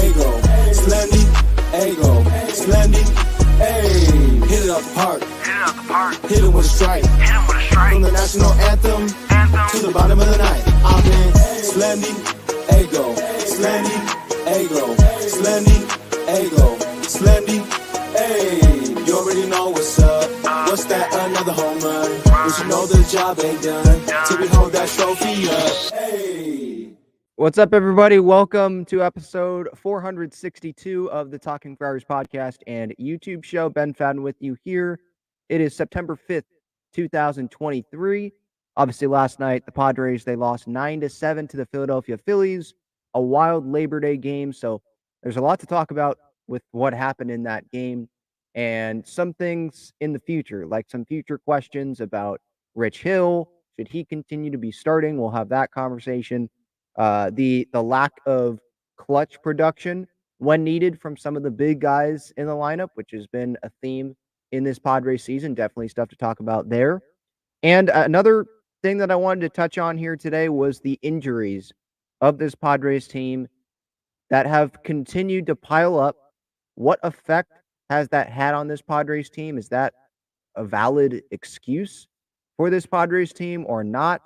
Ego, Slendy, Ego, Slendy, ayy. Hit it out the park. Hit it with a strike. From the national anthem to the bottom of the night. I'm in Slendy, Ego, Slendy, Ego, Slendy, Ego, Slendy, ayy. You already know what's up. What's that? Another home run. But you know the job ain't done till we hold that trophy up. Hey. What's up, everybody? Welcome to episode 462 of the Talking Friars podcast and YouTube show. Ben Fadden with you here. It is September 5th, 2023. Obviously, last night, the Padres, they lost 9-7 to the Philadelphia Phillies. A wild Labor Day game. So there's a lot to talk about with what happened in that game and some things in the future, like some future questions about Rich Hill. Should he continue to be starting? We'll have that conversation. The lack of clutch production when needed from some of the big guys in the lineup, which has been a theme in this Padres season. Definitely stuff to talk about there. And another thing that I wanted to touch on here today was the injuries of this Padres team that have continued to pile up. What effect has that had on this Padres team? Is that a valid excuse for this Padres team or not?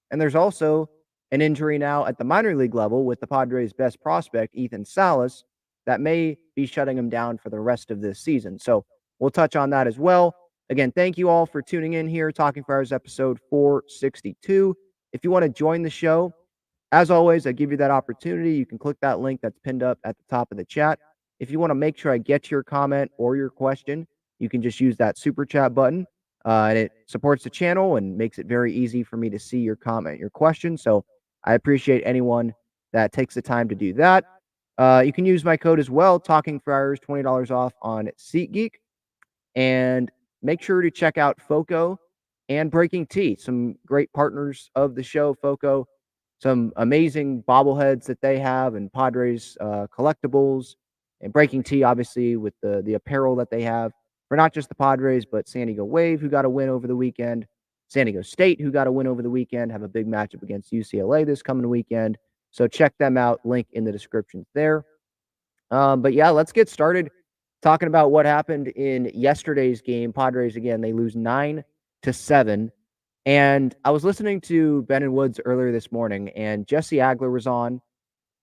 And there's also an injury now at the minor league level with the Padres' best prospect, Ethan Salas, that may be shutting him down for the rest of this season. So we'll touch on that as well. Again, thank you all for tuning in here, Talking Friars episode 462. If you want to join the show, as always, I give you that opportunity. You can click that link that's pinned up at the top of the chat. If you want to make sure I get your comment or your question, you can just use that super chat button. And it supports the channel and makes it very easy for me to see your comment, your question. So I appreciate anyone that takes the time to do that. You can use my code as well, Talking Friars, $20 off on SeatGeek. And make sure to check out FOCO and Breaking Tea, some great partners of the show. FOCO, some amazing bobbleheads that they have, and Padres collectibles, and Breaking Tea, obviously, with the apparel that they have for not just the Padres, but San Diego Wave, who got a win over the weekend. San Diego State, who got a win over the weekend, have a big matchup against UCLA this coming weekend. So check them out. Link in the description there. But yeah, let's get started talking about what happened in yesterday's game. Padres, again, they lose 9-7. And I was listening to Ben and Woods earlier this morning, and Jesse Agler was on,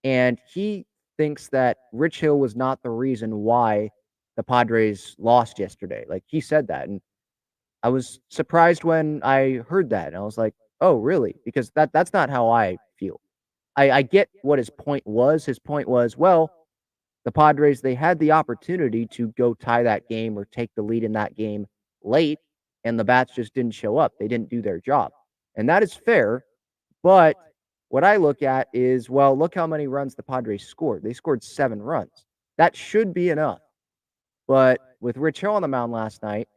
and he thinks that Rich Hill was not the reason why the Padres lost yesterday. Like, he said that, and I was surprised when I heard that. And I was like, oh, really? Because that's not how I feel. I get what his point was. His point was, well, the Padres, they had the opportunity to go tie that game or take the lead in that game late, and the bats just didn't show up. They didn't do their job. And that is fair. But what I look at is, well, look how many runs the Padres scored. They scored 7 runs. That should be enough. But with Rich Hill on the mound last night,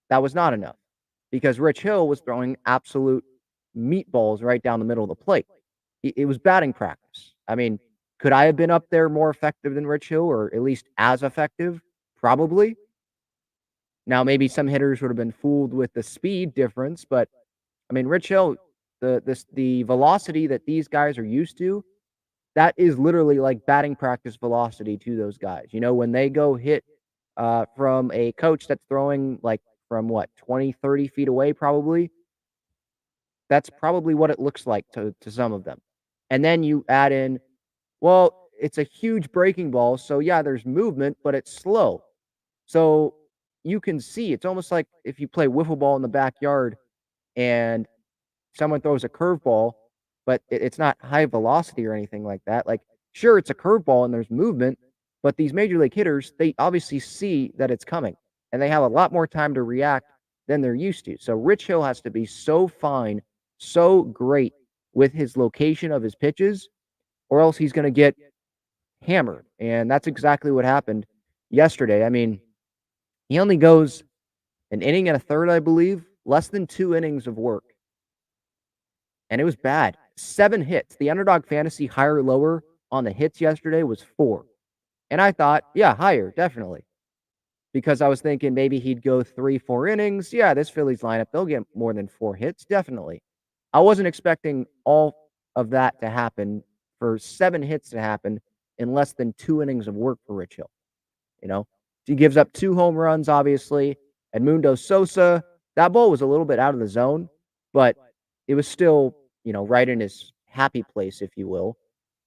that was not enough, because Rich Hill was throwing absolute meatballs right down the middle of the plate. It was batting practice. I mean, could I have been up there more effective than Rich Hill, or at least as effective? Probably. Now, maybe some hitters would have been fooled with the speed difference, but I mean, Rich Hill, the velocity that these guys are used to, that is literally like batting practice velocity to those guys. You know, when they go hit from a coach that's throwing like from 20, 30 feet away, probably. That's probably what it looks like to some of them. And then you add in, well, it's a huge breaking ball. So yeah, there's movement, but it's slow. So you can see, it's almost like if you play wiffle ball in the backyard and someone throws a curveball, but it's not high velocity or anything like that. Like, sure, it's a curveball and there's movement, but these major league hitters, they obviously see that it's coming, and they have a lot more time to react than they're used to. So Rich Hill has to be so fine, so great with his location of his pitches, or else he's going to get hammered. And that's exactly what happened yesterday. I mean, he only goes an inning and a third, I believe, less than 2 innings of work. And it was bad. 7 hits. The underdog fantasy higher or lower on the hits yesterday was 4. And I thought, yeah, higher, definitely. Because I was thinking maybe he'd go 3-4 innings. Yeah, this Phillies lineup, they'll get more than 4 hits, definitely. I wasn't expecting all of that to happen, for 7 hits to happen in less than 2 innings of work for Rich Hill. You know, he gives up 2 home runs, obviously. Edmundo Sosa, that ball was a little bit out of the zone, but it was still, right in his happy place, if you will.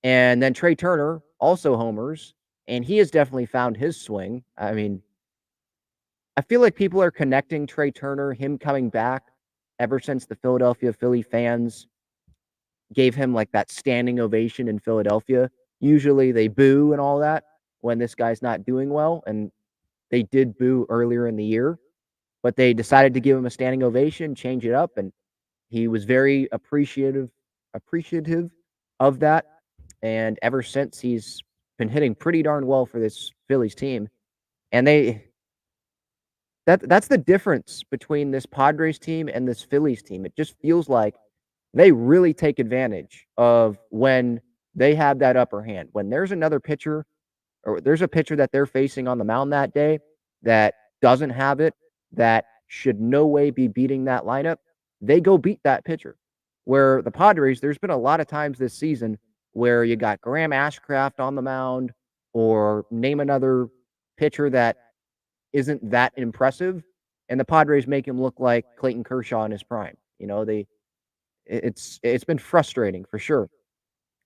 And then Trey Turner also homers, and he has definitely found his swing. I mean, I feel like people are connecting Trey Turner, him coming back ever since the Philadelphia Philly fans gave him like that standing ovation in Philadelphia. Usually they boo and all that when this guy's not doing well, and they did boo earlier in the year, but they decided to give him a standing ovation, change it up, and he was very appreciative of that. And ever since, he's been hitting pretty darn well for this Phillies team. And that's the difference between this Padres team and this Phillies team. It just feels like they really take advantage of when they have that upper hand. When there's another pitcher, or there's a pitcher that they're facing on the mound that day that doesn't have it, that should no way be beating that lineup, they go beat that pitcher. Where the Padres, there's been a lot of times this season where you got Graham Ashcraft on the mound, or name another pitcher that isn't that impressive, and the Padres make him look like Clayton Kershaw in his prime. It's been frustrating for sure.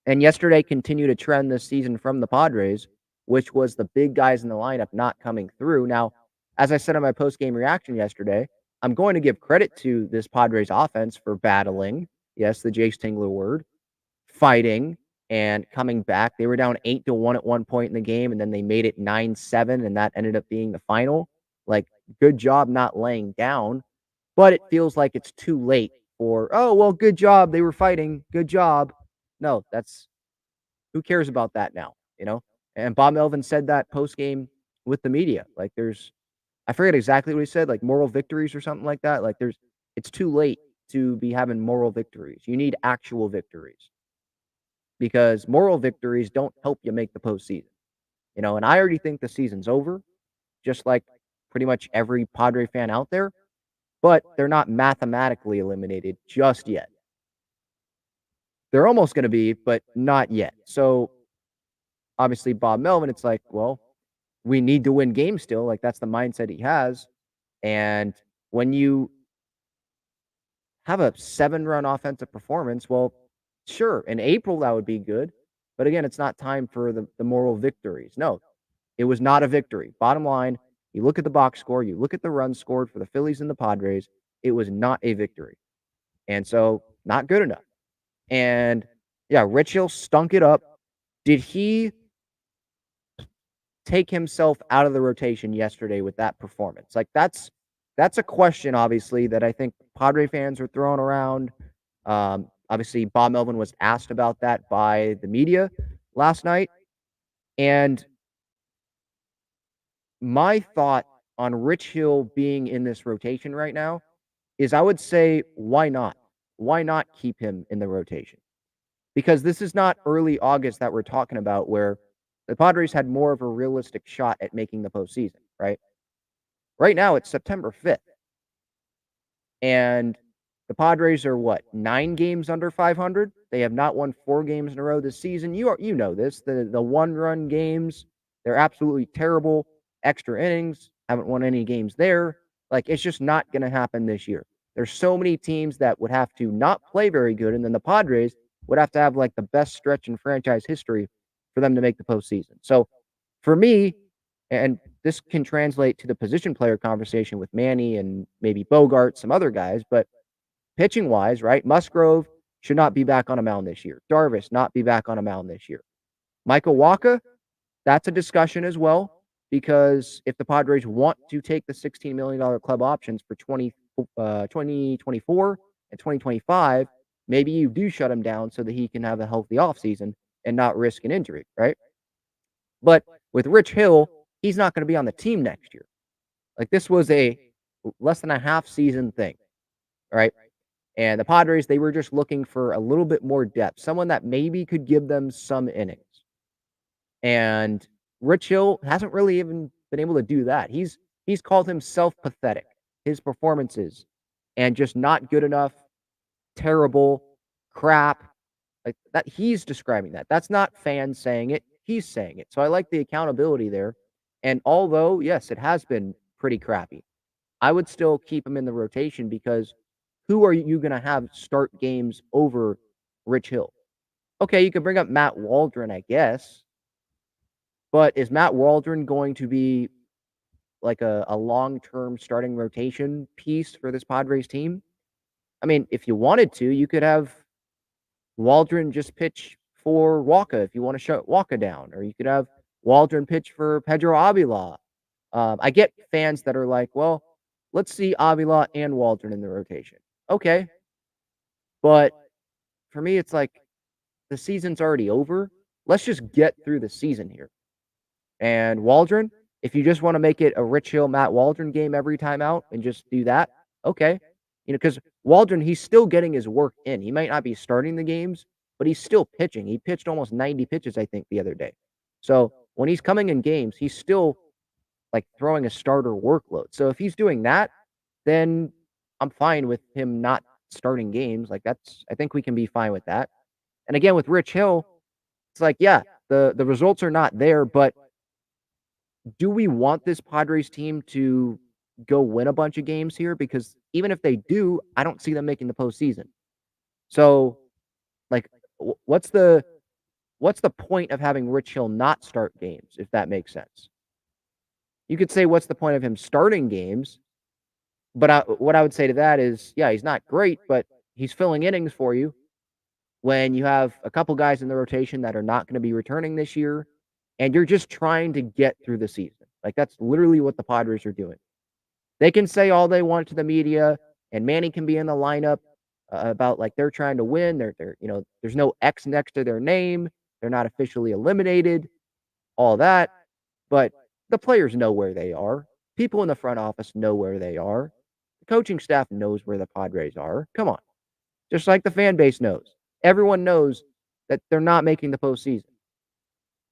And yesterday continued a trend this season from the Padres, which was the big guys in the lineup not coming through. Now, as I said in my post-game reaction yesterday, I'm going to give credit to this Padres offense for battling. Yes, the Jay Stingler word, fighting and coming back. They were down 8-1 at one point in the game, and then they made it 9-7, and that ended up being the final. Like, good job not laying down, but it feels like it's too late for, oh, well, good job. They were fighting. Good job. No, who cares about that now, And Bob Melvin said that post game with the media. Like, I forget exactly what he said, like moral victories or something like that. Like, it's too late to be having moral victories. You need actual victories, because moral victories don't help you make the postseason, And I already think the season's over, just like pretty much every Padre fan out there, but they're not mathematically eliminated just yet. They're almost going to be, but not yet. So obviously Bob Melvin, it's like, well, we need to win games still. Like, that's the mindset he has. And when you have a 7-run offensive performance, well, sure, in April that would be good. But again, it's not time for the moral victories. No, it was not a victory. Bottom line, you look at the box score, you look at the runs scored for the Phillies and the Padres, it was not a victory. And so, not good enough. And yeah, Rich Hill stunk it up. Did he take himself out of the rotation yesterday with that performance? Like, that's a question, obviously, that I think Padre fans are throwing around. Obviously, Bob Melvin was asked about that by the media last night. And my thought on Rich Hill being in this rotation right now is, I would say, why not? Why not keep him in the rotation? Because this is not early August that we're talking about, where the Padres had more of a realistic shot at making the postseason, right? Right now, it's September 5th. And the Padres are, 9 games under 500? They have not won 4 games in a row this season. You know this. The one-run games, they're absolutely terrible. Extra innings, haven't won any games there. Like, it's just not going to happen this year. There's so many teams that would have to not play very good, and then the Padres would have to have, like, the best stretch in franchise history for them to make the postseason. So, for me, and this can translate to the position player conversation with Manny and maybe Bogart, some other guys, but pitching-wise, right, Musgrove should not be back on a mound this year. Darvish not be back on a mound this year. Michael Wacha, that's a discussion as well, because if the Padres want to take the $16 million club options for 2024 and 2025, maybe you do shut him down so that he can have a healthy offseason and not risk an injury, right? But with Rich Hill, he's not going to be on the team next year. Like, this was a less than a half season thing, right? And the Padres, they were just looking for a little bit more depth, someone that maybe could give them some innings. And Rich Hill hasn't really even been able to do that. He's called himself pathetic, his performances, and just not good enough, terrible, crap. Like that, he's describing that. That's not fans saying it. he's saying it. So I like the accountability there. And although, yes, it has been pretty crappy, I would still keep him in the rotation because who are you going to have start games over Rich Hill? Okay, you could bring up Matt Waldron, I guess. But is Matt Waldron going to be like a long-term starting rotation piece for this Padres team? I mean, if you wanted to, you could have Waldron just pitch for Waka if you want to shut Waka down, or you could have Waldron pitch for Pedro Avila. I get fans that are like, well, let's see Avila and Waldron in the rotation. Okay. But for me, it's like the season's already over. Let's just get through the season here. And Waldron, if you just want to make it a Rich Hill, Matt Waldron game every time out and just do that, okay. Because Waldron, he's still getting his work in. He might not be starting the games, but he's still pitching. He pitched almost 90 pitches, I think, the other day. So when he's coming in games, he's still like throwing a starter workload. So if he's doing that, then I'm fine with him not starting games. Like I think we can be fine with that. And again, with Rich Hill, it's like, yeah, the results are not there, but do we want this Padres team to go win a bunch of games here? Because even if they do, I don't see them making the postseason. So, like, what's the point of having Rich Hill not start games, if that makes sense? You could say, what's the point of him starting games? But what I would say to that is, yeah, he's not great, but he's filling innings for you when you have a couple guys in the rotation that are not going to be returning this year, and you're just trying to get through the season. Like, that's literally what the Padres are doing. They can say all they want to the media, and Manny can be in the lineup about like they're trying to win. They're there's no X next to their name. They're not officially eliminated. All that, but the players know where they are. People in the front office know where they are. The coaching staff knows where the Padres are. Come on, just like the fan base knows. Everyone knows that they're not making the postseason.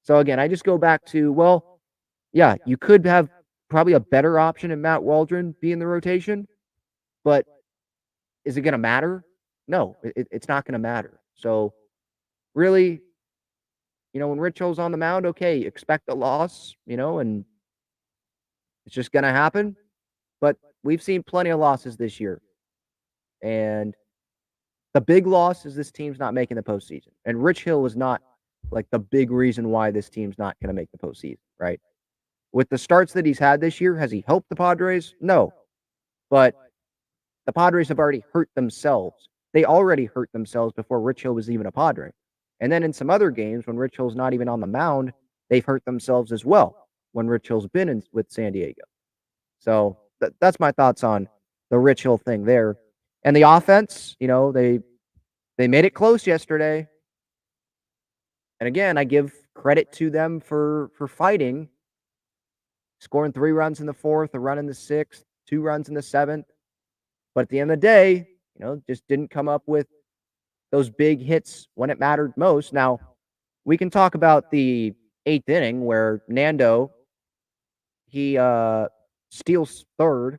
So again, I just go back to, well, yeah, you could have probably a better option in Matt Waldron be in the rotation, but is it going to matter? No, it's not going to matter. So really, when Rich Hill's on the mound, okay, expect a loss, and it's just going to happen. But we've seen plenty of losses this year. And the big loss is this team's not making the postseason. And Rich Hill is not like the big reason why this team's not going to make the postseason, right? With the starts that he's had this year, has he helped the Padres? No. But the Padres have already hurt themselves. They already hurt themselves before Rich Hill was even a Padre. And then in some other games, when Rich Hill's not even on the mound, they've hurt themselves as well when Rich Hill's been with San Diego. So that's my thoughts on the Rich Hill thing there. And the offense, they made it close yesterday. And again, I give credit to them for fighting, scoring 3 runs in the 4th, a run in the 6th, 2 runs in the 7th. But at the end of the day, just didn't come up with those big hits when it mattered most. Now, we can talk about the 8th inning where Nando, he steals 3rd,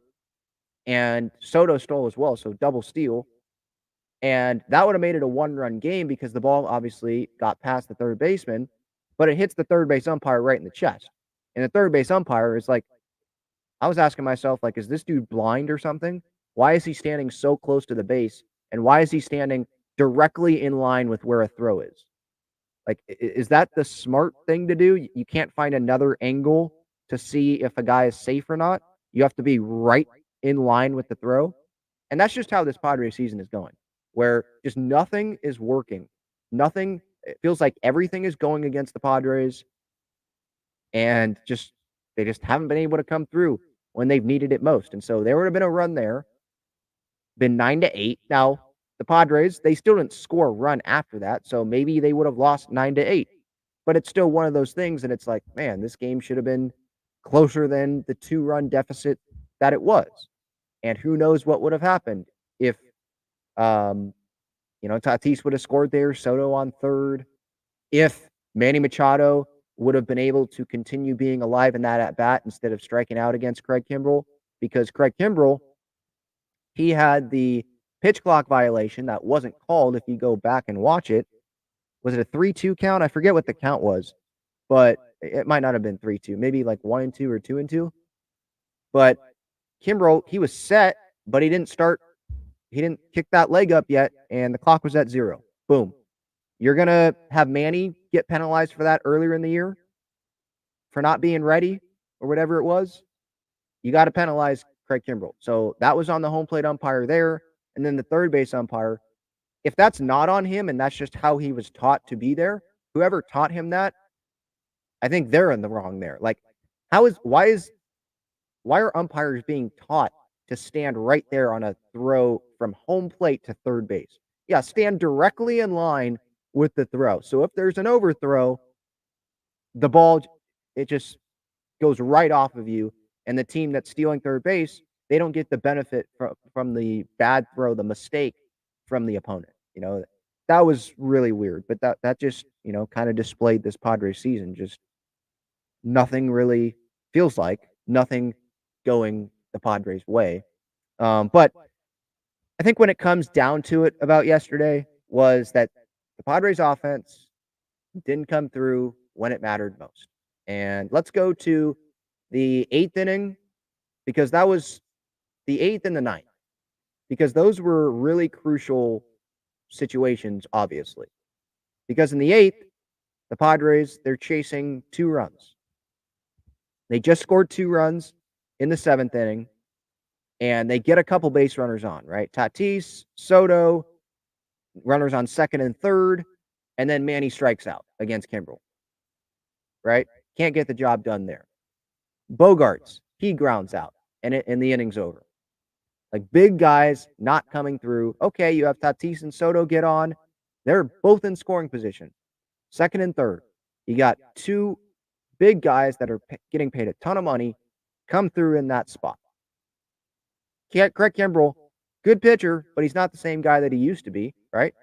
and Soto stole as well, so double steal. And that would have made it a 1-run game because the ball obviously got past the third baseman, but it hits the third base umpire right in the chest. And the third base umpire is like, I was asking myself, like, is this dude blind or something? Why is he standing so close to the base? And why is he standing directly in line with where a throw is? Like, is that the smart thing to do? You can't find another angle to see if a guy is safe or not. You have to be right in line with the throw. And that's just how this Padres season is going, where just nothing is working. Nothing. It feels like everything is going against the Padres. And they just haven't been able to come through when they've needed it most. And so there would have been a run there, been 9-8. Now, the Padres, they still didn't score a run after that, so maybe they would have lost 9-8. But it's still one of those things, and it's like, man, this game should have been closer than the 2-run deficit that it was. And who knows what would have happened if, Tatis would have scored there, Soto on 3rd, if Manny Machado would have been able to continue being alive in that at-bat instead of striking out against Craig Kimbrell, because Craig Kimbrell, he had the pitch clock violation that wasn't called if you go back and watch it. Was it a 3-2 count? I forget what the count was. but it might not have been 3-2, maybe like 1-2 or 2-2. But Kimbrel, he was set, but he didn't start. He didn't kick that leg up yet, and the clock was at 0. Boom. You're going to have Manny get penalized for that earlier in the year for not being ready or whatever it was. You got to penalize Craig Kimbrel. So that was on the home plate umpire there. And then the third base umpire, if that's not on him and that's just how he was taught to be there, whoever taught him that, I think they're in the wrong there. Like, why are umpires being taught to stand right there on a throw from home plate to third base? Yeah, stand directly in line with the throw. So if there's an overthrow, the ball, it just goes right off of you. And the team that's stealing third base, they don't get the benefit from the bad throw, the mistake from the opponent. That was really weird. But that just, kind of displayed this Padres season. Just nothing really feels like nothing going the Padres' way. But I think when it comes down to it about yesterday was that the Padres offense didn't come through when it mattered most. And let's go to the 8th inning, because that was the 8th and the 9th, because those were really crucial situations, obviously. Because in the 8th, the Padres, they're chasing 2 runs. They just scored 2 runs in the 7th inning, and they get a couple base runners on, right? Tatis, Soto, runners on second and third, and then Manny strikes out against Kimbrel, right? Can't get the job done there. Bogarts, he grounds out, and the inning's over. Like, big guys not coming through. Okay, you have Tatis and Soto get on. They're both in scoring position, second and third. You got 2 big guys that are getting paid a ton of money come through in that spot. Craig Kimbrel, good pitcher, but he's not the same guy that he used to be, right?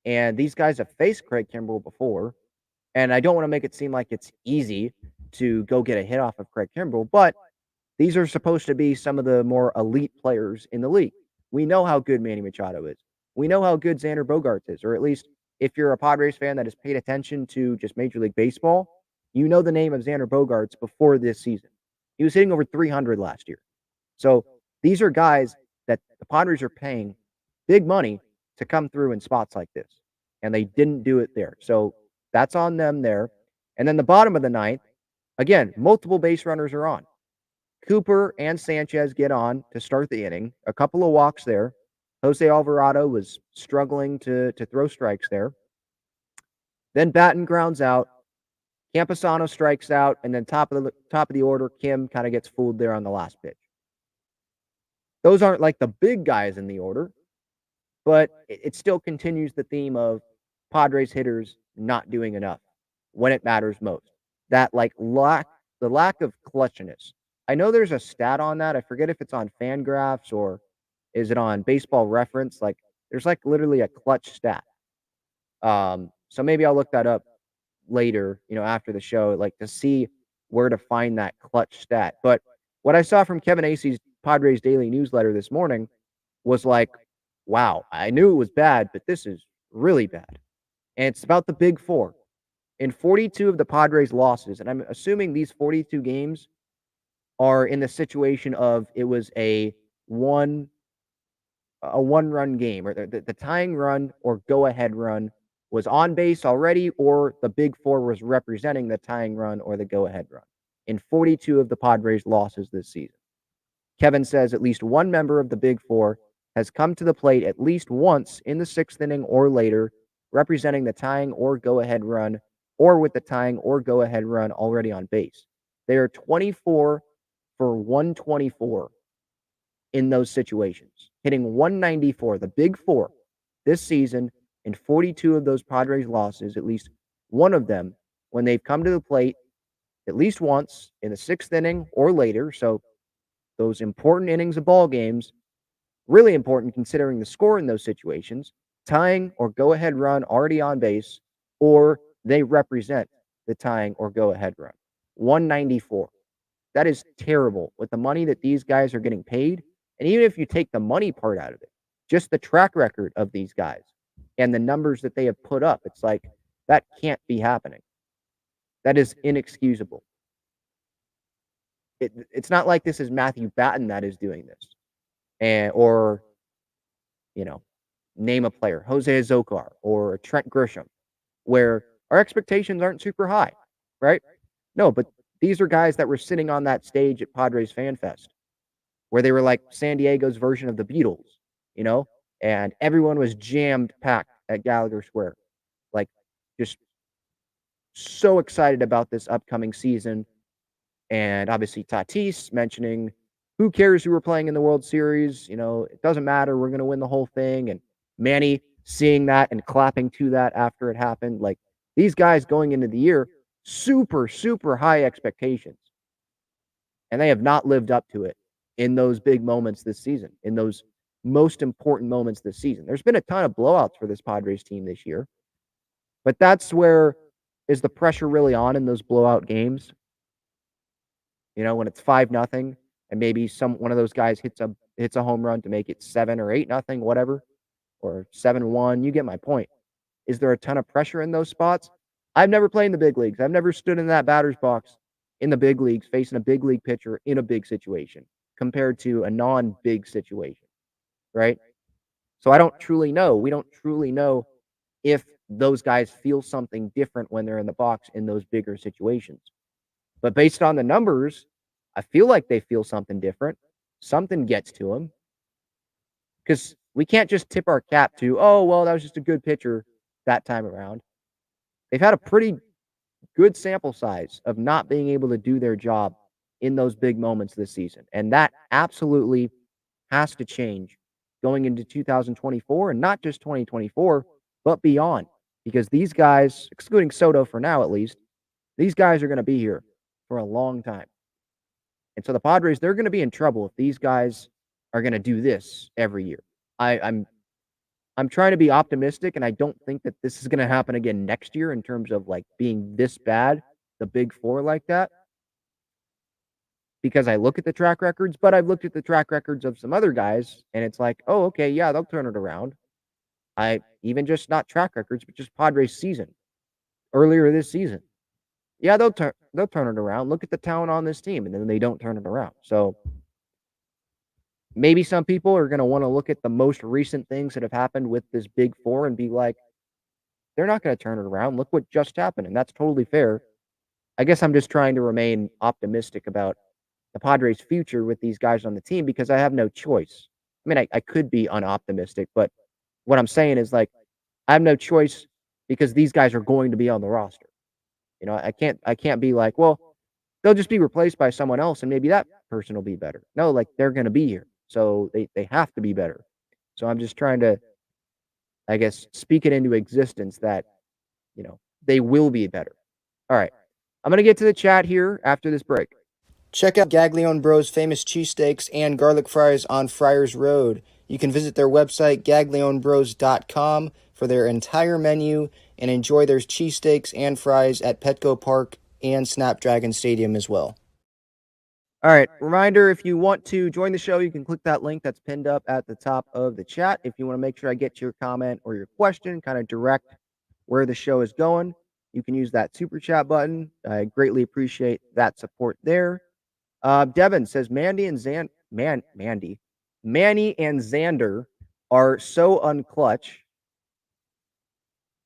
And these guys have faced Craig Kimbrel before, and I don't want to make it seem like it's easy to go get a hit off of Craig Kimbrel, but these are supposed to be some of the more elite players in the league. We know how good Manny Machado is. We know how good Xander Bogaerts is, or at least if you're a Padres fan that has paid attention to just Major League Baseball, you know the name of Xander Bogaerts before this season. He was hitting over 300 last year. So these are guys that the Padres are paying big money to come through in spots like this, and they didn't do it there. So that's on them there. And then the bottom of the 9th, again, multiple base runners are on. Cooper and Sanchez get on to start the inning. A couple of walks there. Jose Alvarado was struggling to throw strikes there. Then Batten grounds out. Campusano strikes out, and then top of the order, Kim kind of gets fooled there on the last pitch. Those aren't like the big guys in the order, but it still continues the theme of Padres hitters not doing enough when it matters most. That the lack of clutchness. I know there's a stat on that. I forget if it's on Fangraphs or is it on Baseball Reference. Like, there's like literally a clutch stat. So maybe I'll look that up later, after the show, like to see where to find that clutch stat. But what I saw from Kevin Acey's Padres Daily newsletter this morning was like, wow, I knew it was bad, but this is really bad. And it's about the big 4. In 42 of the Padres' losses, and I'm assuming these 42 games are in the situation of it was a one-run game, or the tying run or go-ahead run was on base already, or the big 4 was representing the tying run or the go-ahead run in 42 of the Padres' losses this season. Kevin says at least one member of the big 4 has come to the plate at least once in the 6th inning or later, representing the tying or go-ahead run, or with the tying or go-ahead run already on base. They are 24 for 124 in those situations, hitting 194, the big 4, this season. In 42 of those Padres losses, at least one of them, when they've come to the plate at least once in the 6th inning or later. So those important innings of ball games, really important considering the score in those situations, tying or go-ahead run already on base, or they represent the tying or go-ahead run. 194. That is terrible with the money that these guys are getting paid. And even if you take the money part out of it, just the track record of these guys and the numbers that they have put up, it's like that can't be happening. That is inexcusable. It's not like this is Matthew Batten that is doing this, or name a player, Jose Azocar or Trent Grisham, where our expectations aren't super high, right? No, but these are guys that were sitting on that stage at Padres Fan Fest, where they were like San Diego's version of the Beatles, you know, and everyone was jammed packed at Gallagher Square, like just so excited about this upcoming season. And obviously Tatis mentioning, who cares who we're playing in the World Series? It doesn't matter. We're going to win the whole thing. And Manny seeing that and clapping to that after it happened. Like, these guys going into the year, super, super high expectations. And they have not lived up to it in those big moments this season, in those most important moments this season. There's been a ton of blowouts for this Padres team this year. But that's where, is the pressure really on in those blowout games? When it's 5-0 and maybe one of those guys hits a home run to make it 7 or 8-0, whatever, or 7-1. You get my point. Is there a ton of pressure in those spots? I've never played in the big leagues. I've never stood in that batter's box in the big leagues facing a big league pitcher in a big situation compared to a non-big situation, right? So I don't truly know. We don't truly know if those guys feel something different when they're in the box in those bigger situations. But based on the numbers, I feel like they feel something different. Something gets to them. Because we can't just tip our cap to, oh, well, that was just a good pitcher that time around. They've had a pretty good sample size of not being able to do their job in those big moments this season. And that absolutely has to change going into 2024, and not just 2024, but beyond. Because these guys, excluding Soto for now at least, these guys are going to be here for a long time. And so the Padres, they're going to be in trouble if these guys are going to do this every year. I'm trying to be optimistic, and I don't think that this is going to happen again next year in terms of like being this bad, the big four like that. Because I look at the track records, but I've looked at the track records of some other guys, and it's like, oh, okay, yeah, they'll turn it around. Even just not track records, but just Padres season earlier this season. Yeah, they'll turn it around. Look at the talent on this team, and then they don't turn it around. So maybe some people are going to want to look at the most recent things that have happened with this big four and be like, they're not going to turn it around. Look what just happened. And that's totally fair. I guess I'm just trying to remain optimistic about the Padres' future with these guys on the team because I have no choice. I mean, I could be unoptimistic, but what I'm saying is like, I have no choice because these guys are going to be on the roster. I can't be like, well, they'll just be replaced by someone else and maybe that person will be better. No, like they're going to be here. So they have to be better. So I'm just trying to, I guess, speak it into existence that, they will be better. All right. I'm going to get to the chat here after this break. Check out Gaglione Bros' famous cheesesteaks and garlic fries on Friars Road. You can visit their website, gaglionebros.com, for their entire menu and enjoy their cheesesteaks and fries at Petco Park and Snapdragon Stadium as well. All right, reminder, if you want to join the show, you can click that link that's pinned up at the top of the chat. If you want to make sure I get your comment or your question, kind of direct where the show is going, you can use that super chat button. I greatly appreciate that support there. Devin says Manny and Xander are so unclutch.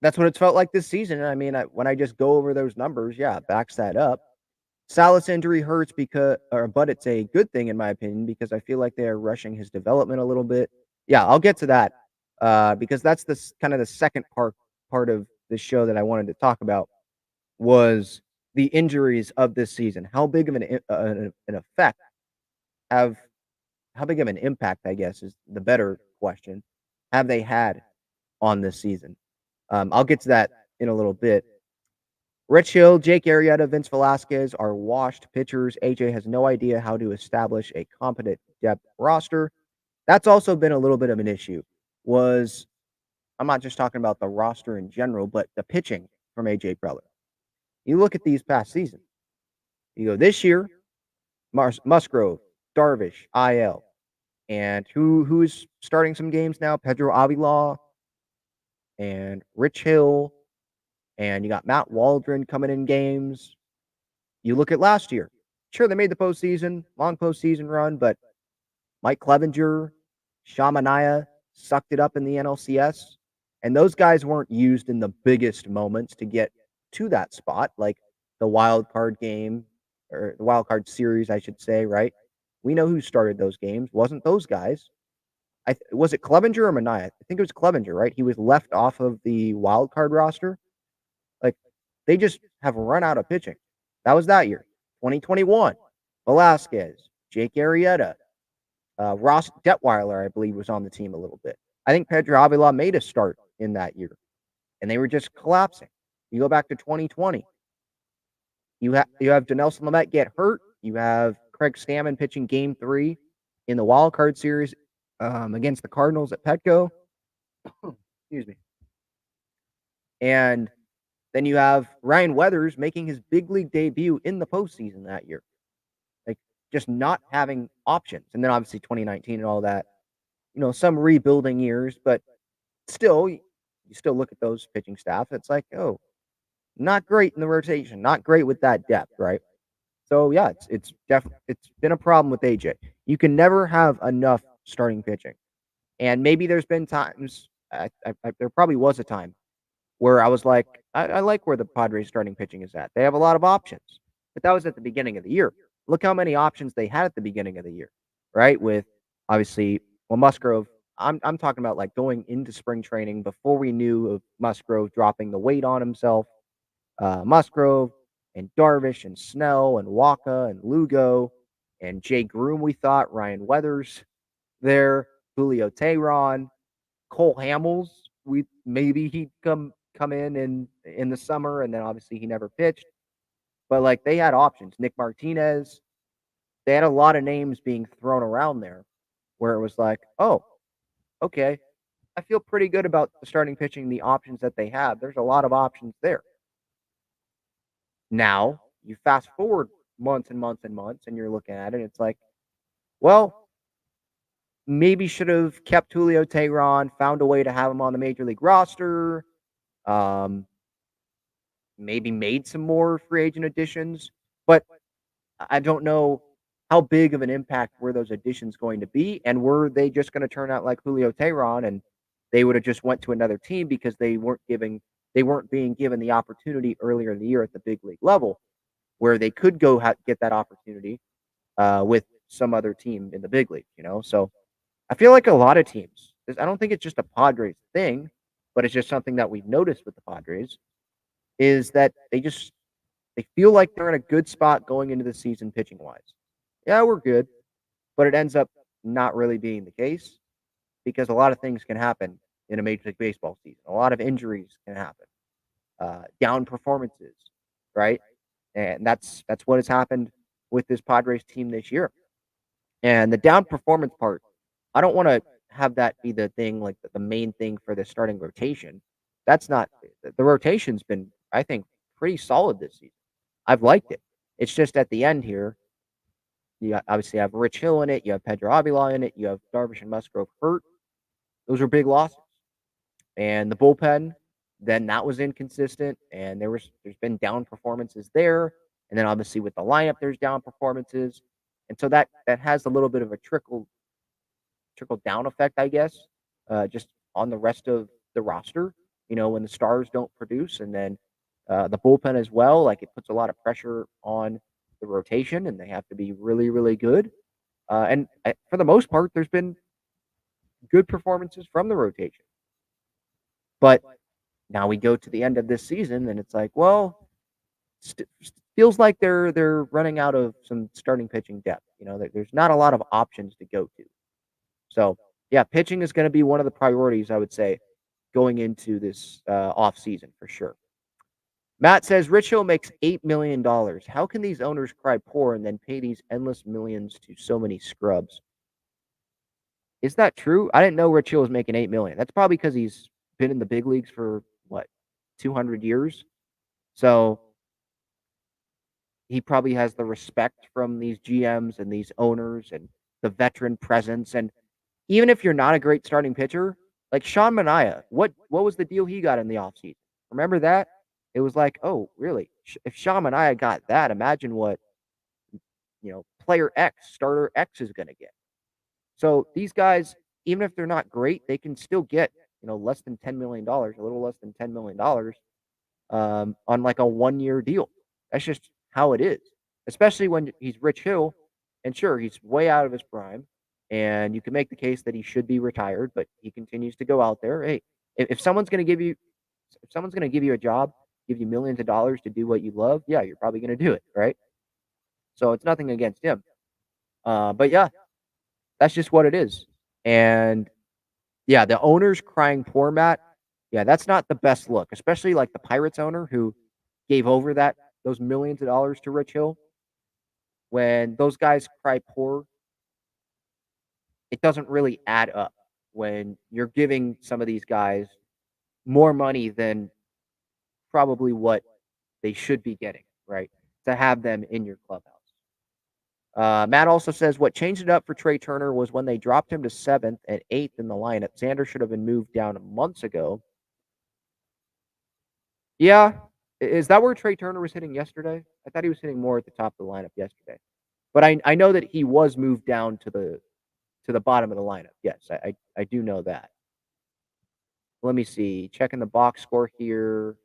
That's what it's felt like this season. I mean, when I just go over those numbers, yeah, it backs that up. Salas injury hurts but it's a good thing in my opinion because I feel like they are rushing his development a little bit. Yeah, I'll get to that because that's the kind of the second part of the show that I wanted to talk about was the injuries of this season. How big of an effect how big of an impact, I guess, is the better question, have they had on this season? I'll get to that in a little bit. Rich Hill, Jake Arrieta, Vince Velasquez are washed pitchers. AJ has no idea how to establish a competent depth roster. That's also been a little bit of an issue. I'm not just talking about the roster in general, but the pitching from AJ Preller. You look at these past seasons. You go this year, Musgrove, Darvish, IL. And who is starting some games now? Pedro Avila and Rich Hill And you got Matt Waldron coming in games. You look at last year. Sure, they made the postseason, long postseason run, but Mike Clevenger, Shamanaya sucked it up in the NLCS. And those guys weren't used in the biggest moments to get to that spot, like the wild card game or the wild card series, I should say, right? We know who started those games. Wasn't those guys. Was it Clevenger or Mania? I think it was Clevenger, right? He was left off of the wild card roster. Like, they just have run out of pitching. That was that year. 2021. Velasquez, Jake Arrieta, Ross Detweiler, I believe, was on the team a little bit. I think Pedro Avila made a start in that year, and they were just collapsing. You go back to 2020. You have Dinelson Lamet get hurt. You have Craig Stammen pitching Game 3 in the wild card series against the Cardinals at Petco. Excuse me. And then you have Ryan Weathers making his big league debut in the postseason that year. Like, just not having options. And then obviously 2019 and all that, some rebuilding years, but still, you still look at those pitching staff. It's like, oh, not great in the rotation, not great with that depth, right? So yeah, it's definitely, it's been a problem with AJ. You can never have enough starting pitching, and maybe there's been times. There probably was a time where I was like, I like where the Padres starting pitching is at. They have a lot of options, but that was at the beginning of the year. Look how many options they had at the beginning of the year, right? With obviously, well, Musgrove. I'm talking about like going into spring training before we knew of Musgrove dropping the weight on himself. Musgrove and Darvish and Snell and Waka and Lugo and Jay Groom. We thought Ryan Weathers there, Julio Tehran, Cole Hamels. We maybe he'd come in the summer, and then obviously he never pitched. But like, they had options. Nick Martinez. They had a lot of names being thrown around there, where it was like, oh, okay, I feel pretty good about the starting pitching, the options that they have. There's a lot of options there. Now you fast forward months and months and months, and you're looking at it. It's like, well, maybe should have kept Julio Tehran, found a way to have him on the major league roster. Maybe made some more free agent additions, but I don't know how big of an impact were those additions going to be, and were they just going to turn out like Julio Tehran, and they would have just went to another team because they weren't being given the opportunity earlier in the year at the big league level, where they could go get that opportunity with some other team in the big league. So I feel like a lot of teams. I don't think it's just a Padres thing, but it's just something that we've noticed with the Padres is that they feel like they're in a good spot going into the season pitching wise. Yeah, we're good, but it ends up not really being the case because a lot of things can happen in a Major League Baseball season. A lot of injuries can happen, down performances, right? And that's what has happened with this Padres team this year. And the down performance part, I don't want to have that be the thing, like the main thing for the starting rotation. That's not the rotation's been, I think, pretty solid this season. I've liked it. It's just at the end here, you obviously have Rich Hill in it, you have Pedro Avila in it, you have Darvish and Musgrove hurt. Those are big losses. And the bullpen, then that was inconsistent, and there's been down performances there. And then obviously with the lineup, there's down performances. And so that has a little bit of a trickle down effect, I guess, just on the rest of the roster, when the stars don't produce, and then the bullpen as well, like it puts a lot of pressure on the rotation, and they have to be really, really good. And for the most part, there's been good performances from the rotation. But now we go to the end of this season, and it's like, well, feels like they're running out of some starting pitching depth. There's not a lot of options to go to. So yeah, pitching is going to be one of the priorities, I would say, going into this off season for sure. Matt says Rich Hill makes $8 million. How can these owners cry poor and then pay these endless millions to so many scrubs? Is that true? I didn't know Rich Hill was making $8 million. That's probably because he's been in the big leagues for 200 years. So he probably has the respect from these GMs and these owners and the veteran presence. And even if you're not a great starting pitcher, like Sean Manaea, what was the deal he got in the offseason? Remember that? It was like, oh, really? If Shamania got that, imagine what, player X, starter X is going to get. So these guys, even if they're not great, they can still get, less than $10 million, a little less than $10 million on like a 1-year deal. That's just how it is, especially when he's Rich Hill. And sure, he's way out of his prime. And you can make the case that he should be retired, but he continues to go out there. Hey, if someone's going to give you, if someone's going to give you a job, give you millions of dollars to do what you love, yeah, you're probably going to do it, right? So it's nothing against him. But yeah, that's just what it is. And yeah, the owner's crying poor, Matt. Yeah, that's not the best look, especially like the Pirates owner who gave over those millions of dollars to Rich Hill. When those guys cry poor, it doesn't really add up when you're giving some of these guys more money than probably what they should be getting, right? To have them in your clubhouse. Matt also says what changed it up for Trey Turner was when they dropped him to 7th and 8th in the lineup. Xander should have been moved down months ago. Yeah. Is that where Trey Turner was hitting yesterday? I thought he was hitting more at the top of the lineup yesterday. But I know that he was moved down to the bottom of the lineup. Yes, I do know that. Let me see. Checking the box score here.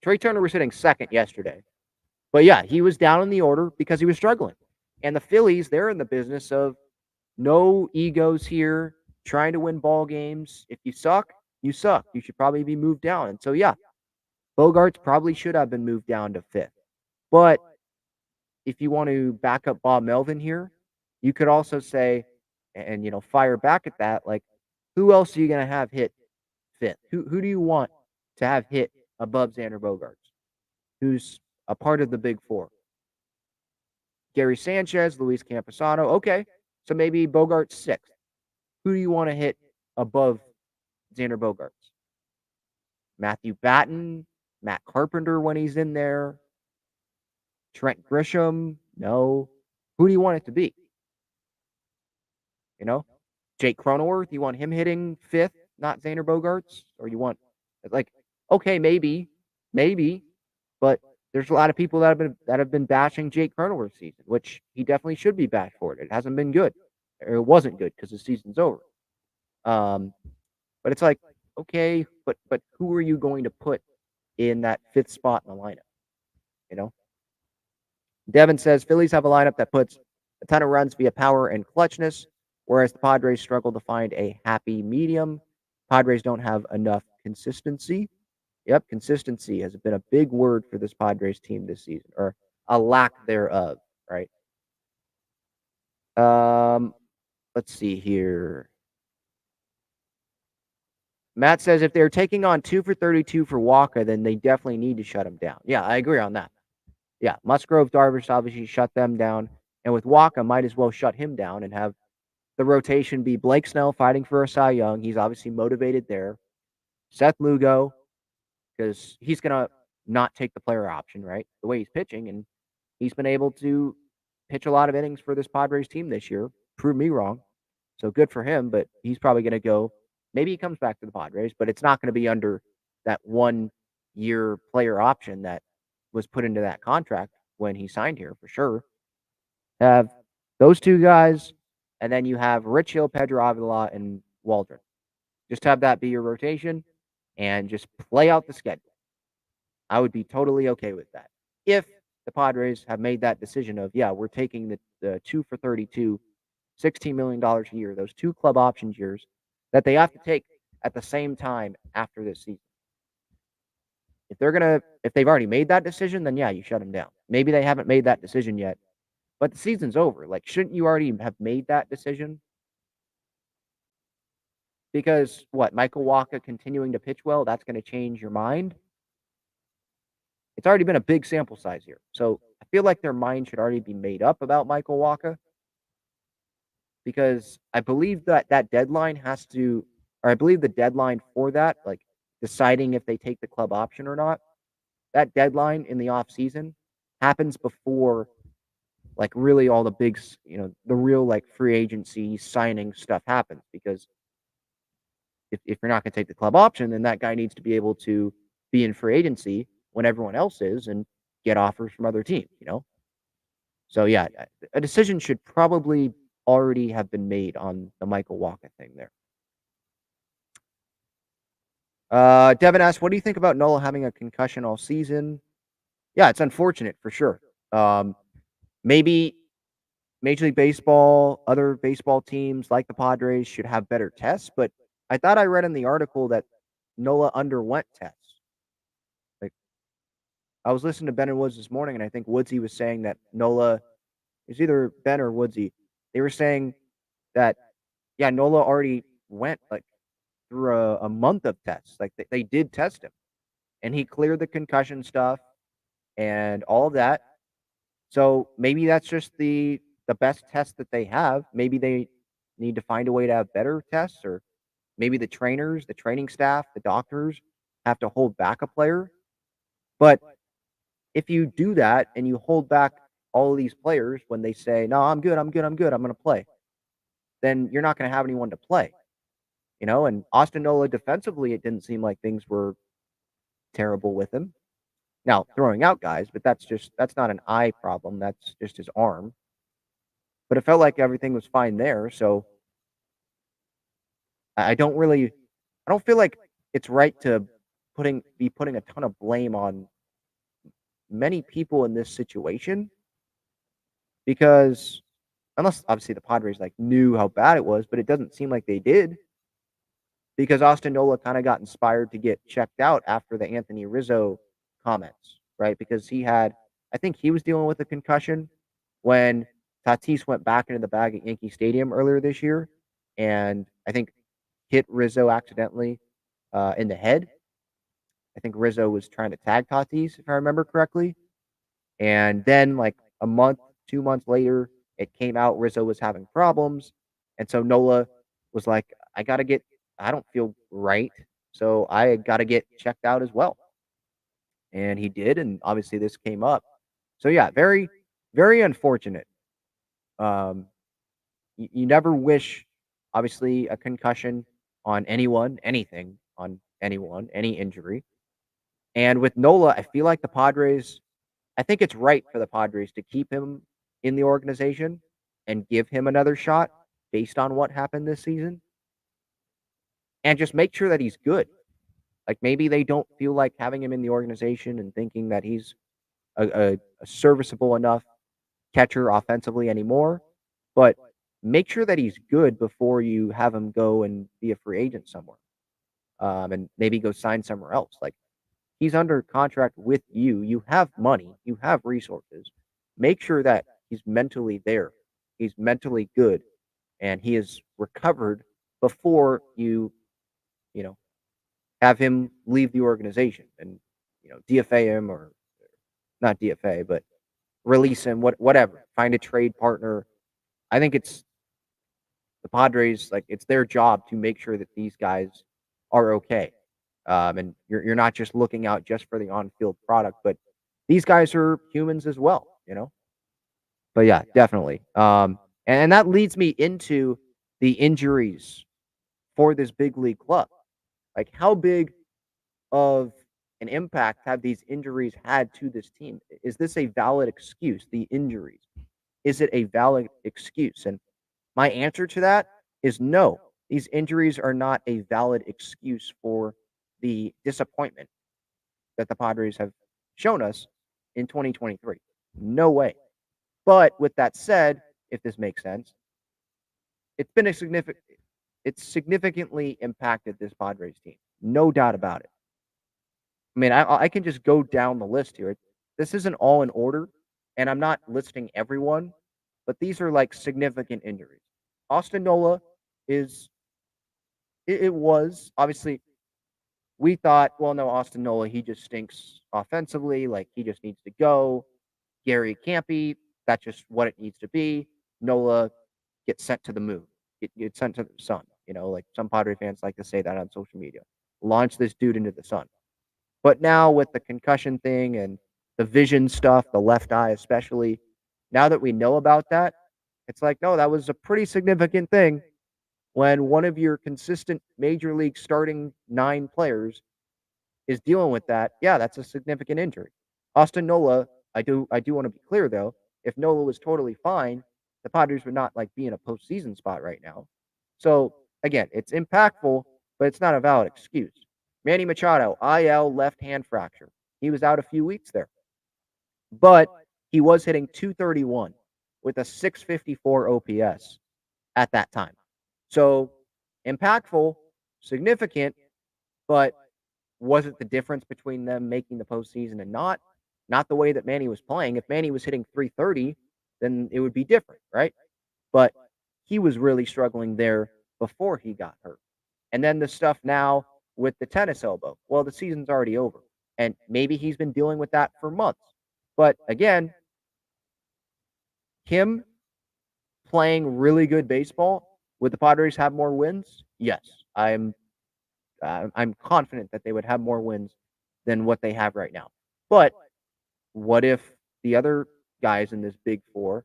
Trey Turner was hitting 2nd yesterday. But yeah, he was down in the order because he was struggling. And the Phillies, they're in the business of no egos here, trying to win ball games. If you suck, you suck. You should probably be moved down. And so yeah, Bogarts probably should have been moved down to 5th. But if you want to back up Bob Melvin here, you could also say, and fire back at that, like, who else are you going to have hit 5th? Who do you want to have hit above Xander Bogaerts? Who's a part of the big four? Gary Sanchez, Luis Camposano. Okay, so maybe Bogaerts 6th. Who do you want to hit above Xander Bogaerts? Matthew Batten, Matt Carpenter when he's in there, Trent Grisham. No. Who do you want it to be? Jake Cronenworth. You want him hitting 5th, not Xander Bogaerts? Or you want, like, okay, maybe, but there's a lot of people that have been bashing Jake Cronenworth's season, which he definitely should be bashed for it. It hasn't been good, or it wasn't good because the season's over. But it's like, okay, but who are you going to put in that 5th spot in the lineup? Devin says Phillies have a lineup that puts a ton of runs via power and clutchness, whereas the Padres struggle to find a happy medium. Padres don't have enough consistency. Yep, consistency has been a big word for this Padres team this season, or a lack thereof, right? Let's see here. Matt says if they're taking on 2 for 32 for Walker, then they definitely need to shut him down. Yeah, I agree on that. Yeah, Musgrove, Darvish obviously shut them down. And with Waka, might as well shut him down and have the rotation be Blake Snell fighting for a Cy Young. He's obviously motivated there. Seth Lugo, because he's going to not take the player option, right? The way he's pitching. And he's been able to pitch a lot of innings for this Padres team this year. Prove me wrong. So good for him, but he's probably going to go. Maybe he comes back to the Padres, but it's not going to be under that 1-year player option that was put into that contract when he signed here for sure. Have those 2 guys, and then you have Rich Hill, Pedro Avila, and Waldron. Just have that be your rotation and just play out the schedule. I would be totally okay with that. If the Padres have made that decision of, yeah, we're taking the 2 for 32, $16 million a year, those 2 club options years that they have to take at the same time after this season. If they've already made that decision, then yeah, you shut them down. Maybe they haven't made that decision yet, but the season's over. Like, shouldn't you already have made that decision? Because what, Michael Wacha continuing to pitch well, that's going to change your mind? It's already been a big sample size here. So I feel like their mind should already be made up about Michael Wacha, because I believe that deadline has to, or I believe the deadline for that, like deciding if they take the club option or not, that deadline in the off season happens before like really all the big, the real like free agency signing stuff happens, because if you're not going to take the club option, then that guy needs to be able to be in free agency when everyone else is and get offers from other teams. So yeah, a decision should probably already have been made on the Michael Wacha thing there. Devin asks, what do you think about Nola having a concussion all season? Yeah, it's unfortunate for sure. Maybe Major League Baseball, other baseball teams like the Padres should have better tests, but I thought I read in the article that Nola underwent tests. Like, I was listening to Ben and Woods this morning, and I think Woodsy was saying that Nola is either Ben or Woodsy. They were saying that, yeah, Nola already went like through a month of tests. Like they did test him, and he cleared the concussion stuff and all of that. So maybe that's just the best test that they have. Maybe they need to find a way to have better tests, or maybe the trainers, the training staff, the doctors have to hold back a player. But if you do that and you hold back all of these players when they say, "No, I'm good, I'm good, I'm good, I'm going to play," then you're not going to have anyone to play. And Austin Nola defensively, it didn't seem like things were terrible with him. Now, throwing out guys, but that's not an eye problem. That's just his arm. But it felt like everything was fine there. So I don't feel like it's right to be putting a ton of blame on many people in this situation, because unless obviously the Padres like knew how bad it was, but it doesn't seem like they did, because Austin Nola kind of got inspired to get checked out after the Anthony Rizzo comments, right? Because I think he was dealing with a concussion when Tatis went back into the bag at Yankee Stadium earlier this year, and I think hit Rizzo accidentally in the head. I think Rizzo was trying to tag Tatis, if I remember correctly. And then, like a month, 2 months later, it came out Rizzo was having problems. And so Nola was like, I don't feel right. So I got to get checked out as well. And he did. And obviously this came up. So yeah, very, very unfortunate. You never wish, obviously, a concussion on anyone, anything on anyone, any injury. And with Nola, I feel like I think it's right for the Padres to keep him in the organization and give him another shot based on what happened this season. And just make sure that he's good. Like maybe they don't feel like having him in the organization and thinking that he's a serviceable enough catcher offensively anymore. But make sure that he's good before you have him go and be a free agent somewhere. And maybe go sign somewhere else. Like he's under contract with you. You have money. You have resources. Make sure that he's mentally there. He's mentally good, and he is recovered before you know, have him leave the organization and DFA him, or not DFA, but release him. Whatever. Find a trade partner. I think it's the Padres. Like it's their job to make sure that these guys are okay. And you're not just looking out just for the on-field product, but these guys are humans as well. But yeah, definitely. And that leads me into the injuries for this big league club. Like, how big of an impact have these injuries had to this team? Is this a valid excuse? The injuries, is it a valid excuse? And my answer to that is no. These injuries are not a valid excuse for the disappointment that the Padres have shown us in 2023. No way. But with that said, if this makes sense, it's significantly impacted this Padres team. No doubt about it. I mean, I can just go down the list here. This isn't all in order, and I'm not listing everyone, but these are like significant injuries. Austin Nola it was obviously, we thought, well, no, Austin Nola, he just stinks offensively. Like, he just needs to go. Gary can't be. That's just what it needs to be. Nola gets sent to the moon. Get sent to the sun. Like some Padre fans like to say that on social media. Launch this dude into the sun. But now with the concussion thing and the vision stuff, the left eye especially, now that we know about that, it's like, no, that was a pretty significant thing. when one of your consistent major league starting 9 players is dealing with that, yeah, that's a significant injury. Austin Nola, I do want to be clear though, if Nola was totally fine, the Padres would not like be in a postseason spot right now. So again, it's impactful, but it's not a valid excuse. Manny Machado, IL left hand fracture. He was out a few weeks there, but he was hitting 231 with a 654 OPS at that time. So impactful, significant, but was it the difference between them making the postseason and not? Not the way that Manny was playing. If Manny was hitting 330, then it would be different, right? But he was really struggling there before he got hurt. And then the stuff now with the tennis elbow. Well, the season's already over. And maybe he's been dealing with that for months. But again, him playing really good baseball, would the Padres have more wins? Yes. I'm confident that they would have more wins than what they have right now. But what if the other guys in this big four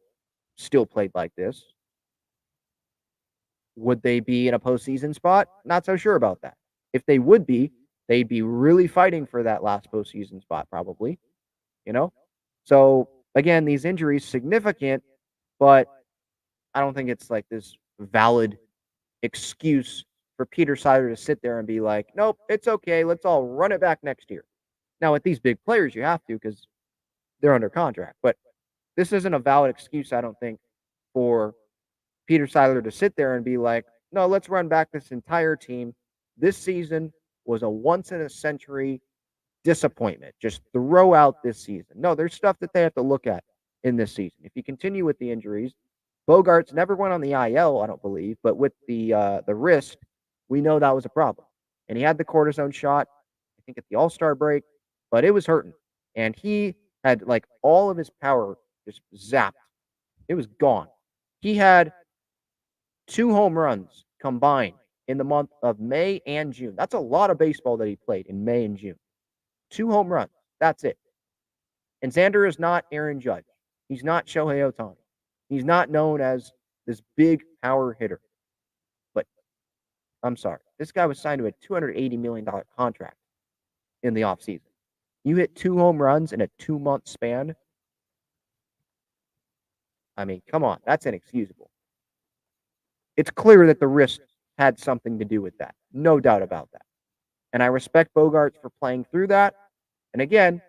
still played like this? Would they be in a postseason spot? Not so sure about that. If they would be, they'd be really fighting for that last postseason spot, probably. You know? So again, these injuries significant, but I don't think it's like this valid excuse for Peter Sider to sit there and be like, nope, it's okay. Let's all run it back next year. Now, with these big players, you have to because they're under contract. But this isn't a valid excuse, I don't think, for Peter Siler to sit there and be like, no, let's run back this entire team. This season was a once in a century disappointment. Just throw out this season. No, there's stuff that they have to look at in this season. If you continue with the injuries, Bogarts never went on the IL, I don't believe, but with the wrist, we know that was a problem. And he had the cortisone shot, I think at the All-Star break, but it was hurting. And he had like all of his power just zapped. It was gone. He had 2 home runs combined in the month of May and June. That's a lot of baseball that he played in May and June. 2 home runs. That's it. And Xander is not Aaron Judge. He's not Shohei Ohtani. He's not known as this big power hitter. But I'm sorry. This guy was signed to a $280 million contract in the offseason. You hit 2 home runs in a 2-month span. I mean, come on. That's inexcusable. It's clear that the wrist had something to do with that. No doubt about that. And I respect Bogarts for playing through that. And again,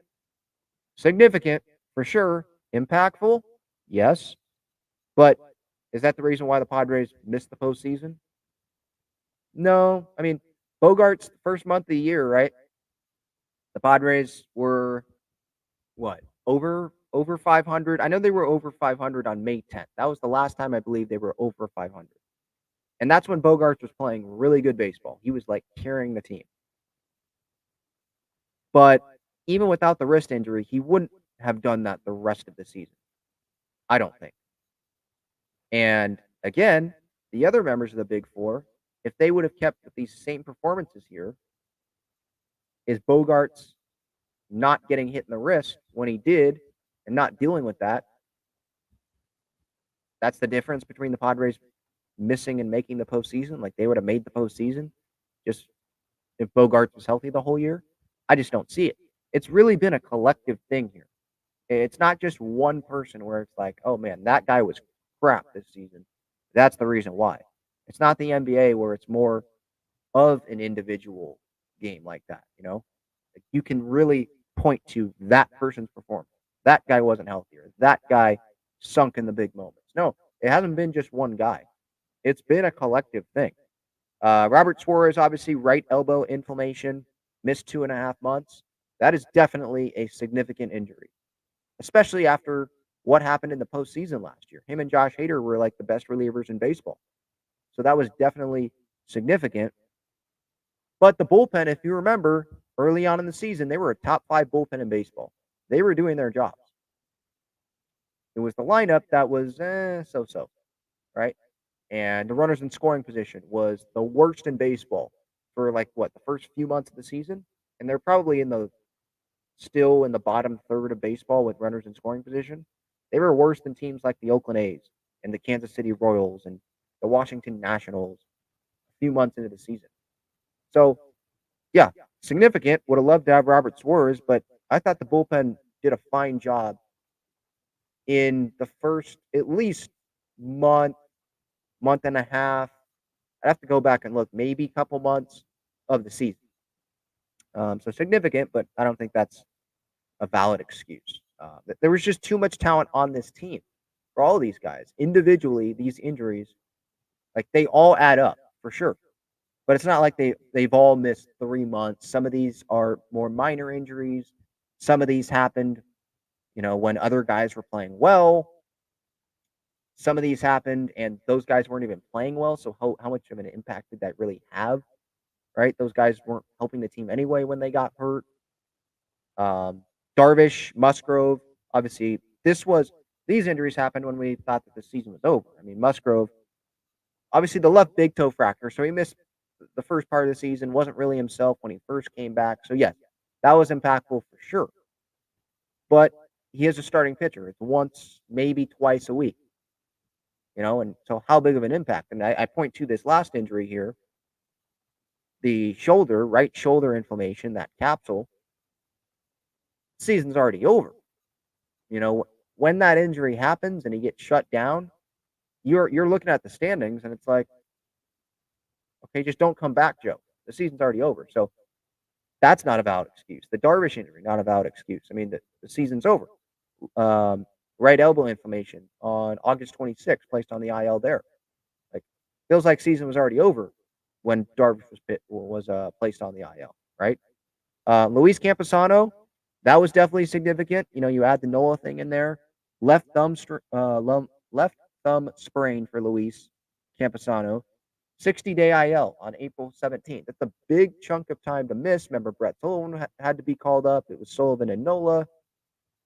significant for sure. Impactful, yes. But is that the reason why the Padres missed the postseason? No. I mean, Bogarts, the first month of the year, right? The Padres were what? Over 500. I know they were over 500 on May 10th. That was the last time I believe they were over 500. And that's when Bogarts was playing really good baseball. He was like carrying the team. But even without the wrist injury, he wouldn't have done that the rest of the season. I don't think. And again, the other members of the Big Four, if they would have kept with these same performances here, is Bogarts not getting hit in the wrist when he did and not dealing with that. That's the difference between the Padres missing and making the postseason. Like they would have made the postseason just if Bogarts was healthy the whole year. I just don't see it. It's really been a collective thing here. It's not just one person where it's like, oh man, that guy was crap this season. That's the reason why. It's not the NBA where it's more of an individual game like that, you know? Like you can really point to that person's performance. That guy wasn't healthier. That guy sunk in the big moments. No, it hasn't been just one guy. It's been a collective thing. Robert Suarez, obviously, right elbow inflammation, missed 2.5 months. That is definitely a significant injury, especially after what happened in the postseason last year. Him and Josh Hader were like the best relievers in baseball. So that was definitely significant. But the bullpen, if you remember, early on in the season, they were a top 5 bullpen in baseball. They were doing their jobs. It was the lineup that was so-so, right? And the runners in scoring position was the worst in baseball for like the first few months of the season. And they're probably still in the bottom third of baseball with runners in scoring position. They were worse than teams like the Oakland A's and the Kansas City Royals and the Washington Nationals few months into the season. So, yeah, significant. Would have loved to have Robert Suarez, but I thought the bullpen did a fine job in the first at least month, month and a half. I'd have to go back and look, maybe a couple months of the season. So significant, but I don't think that's a valid excuse. There was just too much talent on this team for all of these guys. Individually, these injuries, like they all add up for sure. But it's not like they've all missed 3 months. Some of these are more minor injuries. Some of these happened, when other guys were playing well. Some of these happened and those guys weren't even playing well. So how much of an impact did that really have? Right? Those guys weren't helping the team anyway when they got hurt. Darvish, Musgrove, obviously, these injuries happened when we thought that the season was over. I mean, Musgrove, obviously the left big toe fracture, so he missed the first part of the season, wasn't really himself when he first came back. So yes, that was impactful for sure. But he is a starting pitcher. It's once, maybe twice a week. And so how big of an impact? And I point to this last injury here, the right shoulder inflammation, that capsule. Season's already over. When that injury happens and he gets shut down, you're looking at the standings and it's like, okay, just don't come back, Joe. The season's already over. So that's not a valid excuse. The Darvish injury, not a valid excuse. I mean, the season's over. Right elbow inflammation on August 26th, placed on the IL there. Like, feels like season was already over when Darvish was placed on the IL, right? Luis Camposano, that was definitely significant. You add the Nola thing in there. Left thumb sprain for Luis Camposano. 60-day IL on April 17th. That's a big chunk of time to miss. Remember, Brett Sullivan had to be called up. It was Sullivan and Nola.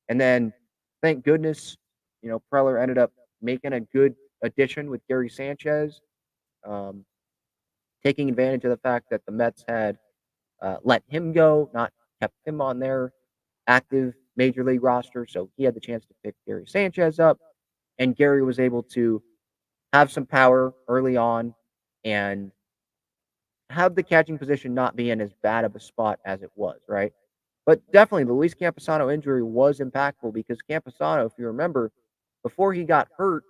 And then, thank goodness, Preller ended up making a good addition with Gary Sanchez, taking advantage of the fact that the Mets had let him go, not kept him on their active major league roster. So he had the chance to pick Gary Sanchez up, and Gary was able to have some power early on and have the catching position not be in as bad of a spot as it was, right? But definitely the Luis Camposano injury was impactful because Camposano, if you remember, before he got hurt,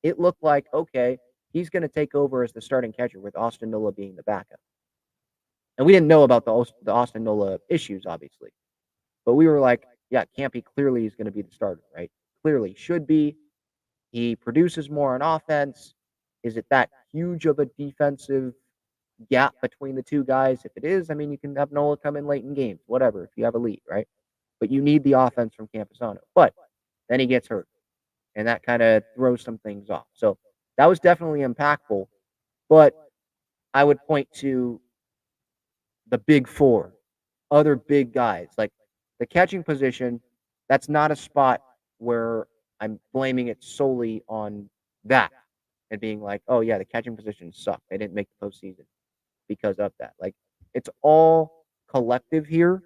it looked like, okay, he's going to take over as the starting catcher with Austin Nola being the backup. And we didn't know about the Austin Nola issues, obviously. But we were like, yeah, Campy clearly is going to be the starter, right? Clearly should be. He produces more on offense. Is it that huge of a defensive gap between the two guys? If it is, I mean, you can have Nola come in late in games, whatever, if you have a lead, right? But you need the offense from Camposano. But then he gets hurt, and that kind of throws some things off. So that was definitely impactful. But I would point to the big four, other big guys. Like the catching position, that's not a spot where I'm blaming it solely on that and being like, oh, yeah, the catching position sucked. They didn't make the postseason because of that. Like, it's all collective here,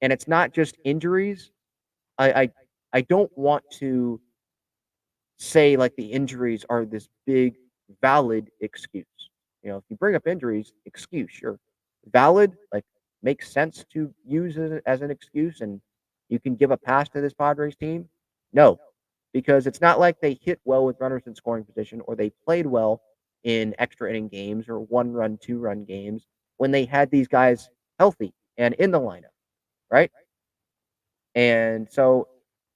and it's not just injuries. I don't want to say like the injuries are this big valid excuse. If you bring up injuries, excuse, sure. Valid, like, makes sense to use as an excuse, and you can give a pass to this Padres team. No, because it's not like they hit well with runners in scoring position or they played well in extra inning games or 1-run, 2-run games when they had these guys healthy and in the lineup, right? And so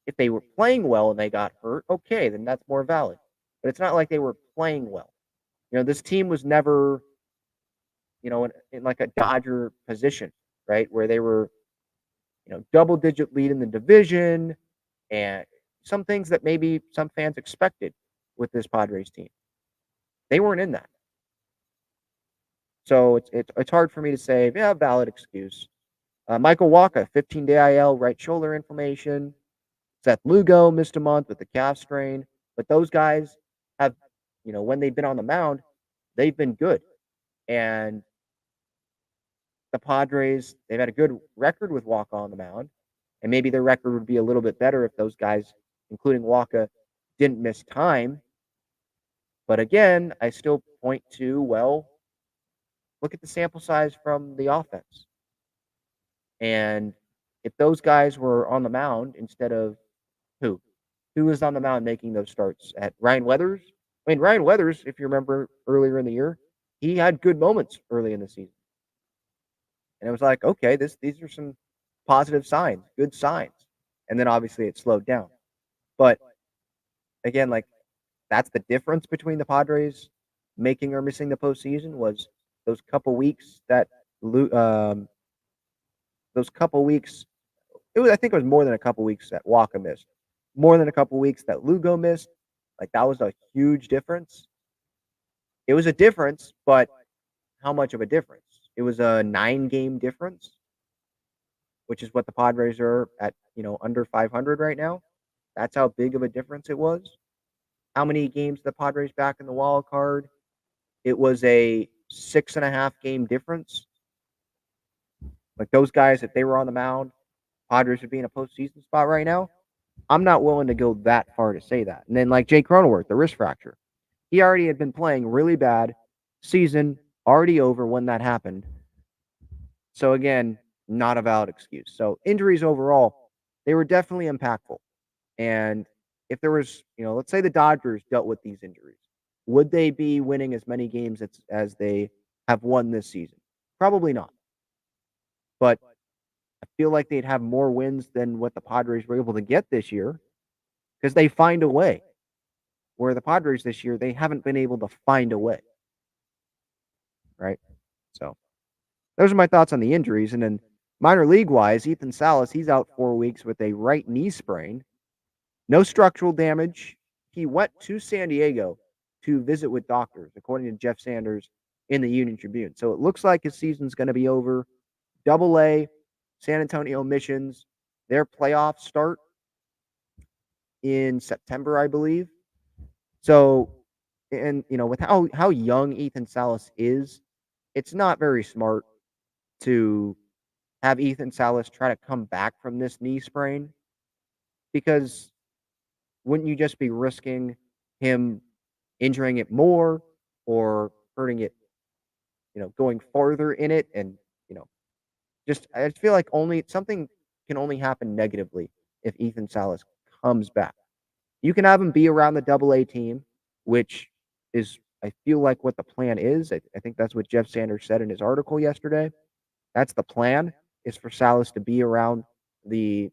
if they were playing well and they got hurt, okay, then that's more valid. But it's not like they were playing well. This team was never, in like a Dodger position, right? Where they were, double-digit lead in the division and some things that maybe some fans expected with this Padres team. They weren't in that. So it's hard for me to say, yeah, valid excuse. Michael Wacha, 15-day IL, right shoulder inflammation. Seth Lugo missed a month with the calf strain. But those guys have, when they've been on the mound, they've been good. And the Padres, they've had a good record with Wacha on the mound. And maybe their record would be a little bit better if those guys, including Wacha, didn't miss time. But again, I still point to, well, look at the sample size from the offense. And if those guys were on the mound instead of who? Who was on the mound making those starts? At Ryan Weathers? I mean, Ryan Weathers, if you remember earlier in the year, he had good moments early in the season. And it was like, okay, these are some positive signs, good signs. And then obviously it slowed down. But again, like that's the difference between the Padres making or missing the postseason was those couple weeks that those couple weeks. I think it was more than a couple weeks that Waka missed, more than a couple weeks that Lugo missed. Like that was a huge difference. It was a difference, but how much of a difference? It was a 9-game difference, which is what the Padres are at, under 500 right now. That's how big of a difference it was. How many games the Padres back in the wild card? It was a 6.5-game difference. Like those guys, if they were on the mound, Padres would be in a postseason spot right now. I'm not willing to go that far to say that. And then like Jake Cronenworth, the wrist fracture. He already had been playing really bad. Season already over when that happened. So again, not a valid excuse. So injuries overall, they were definitely impactful. And if there was, let's say the Dodgers dealt with these injuries, would they be winning as many games as they have won this season? Probably not. But I feel like they'd have more wins than what the Padres were able to get this year because they find a way. Where the Padres this year, they haven't been able to find a way. Right? So those are my thoughts on the injuries. And then minor league wise, Ethan Salas, he's out 4 weeks with a right knee sprain. No structural damage. He went to San Diego to visit with doctors, according to Jeff Sanders in the Union Tribune. So it looks like his season's going to be over. Double-A, San Antonio Missions, their playoffs start in September, I believe. So, and with how young Ethan Salas is, it's not very smart to have Ethan Salas try to come back from this knee sprain because wouldn't you just be risking him injuring it more or hurting it, going farther in it? And, just I feel like something can only happen negatively if Ethan Salas comes back. You can have him be around the Double-A team, which is, I feel like, what the plan is. I think that's what Jeff Sanders said in his article yesterday. That's the plan, is for Salas to be around the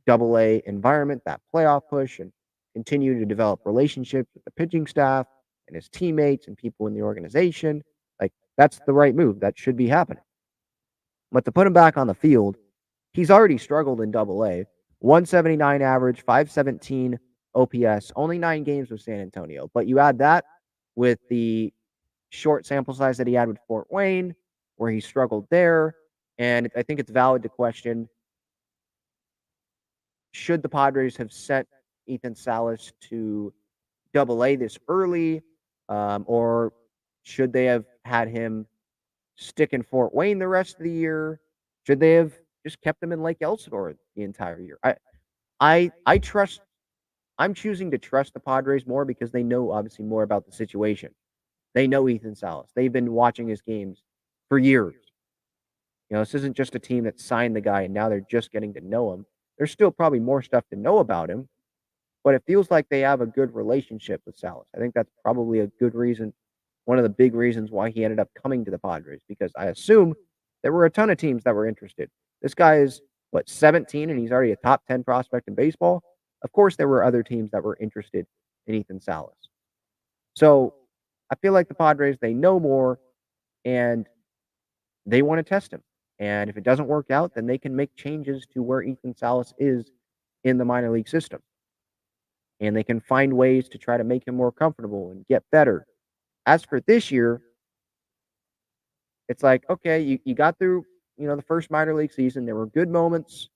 Double-A environment, that playoff push, and continue to develop relationships with the pitching staff and his teammates and people in the organization. Like, that's the right move. That should be happening. But to put him back on the field, he's already struggled in Double-A. 179 average, 517 OPS, only 9 games with San Antonio. But you add that with the short sample size that he had with Fort Wayne, where he struggled there. And I think it's valid to question, should the Padres have sent Ethan Salas to Double-A this early? Or should they have had him stick in Fort Wayne the rest of the year? Should they have just kept him in Lake Elsinore the entire year? I'm choosing to trust the Padres more because they know obviously more about the situation. They know Ethan Salas. They've been watching his games for years. This isn't just a team that signed the guy and now they're just getting to know him. There's still probably more stuff to know about him, but it feels like they have a good relationship with Salas. I think that's probably a good reason, one of the big reasons why he ended up coming to the Padres, because I assume there were a ton of teams that were interested. This guy is, 17, and he's already a top 10 prospect in baseball. Of course, there were other teams that were interested in Ethan Salas. So I feel like the Padres, they know more, and they want to test him. And if it doesn't work out, then they can make changes to where Ethan Salas is in the minor league system. And they can find ways to try to make him more comfortable and get better. As for this year, it's like, okay, you got through, the first minor league season. There were good moments.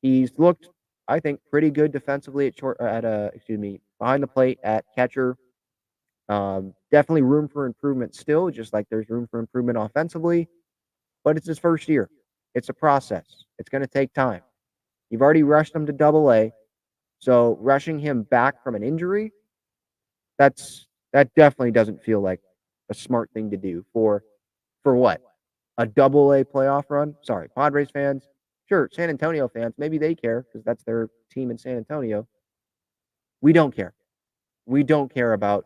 He's looked, I think, pretty good defensively behind the plate at catcher. Definitely room for improvement still, just like there's room for improvement offensively. But it's his first year. It's a process. It's going to take time. You've already rushed him to Double-A, so rushing him back from an injury, that definitely doesn't feel like a smart thing to do for For what? A double-A playoff run? Sorry, Padres fans. Sure, San Antonio fans, maybe they care because that's their team in San Antonio. We don't care. We don't care about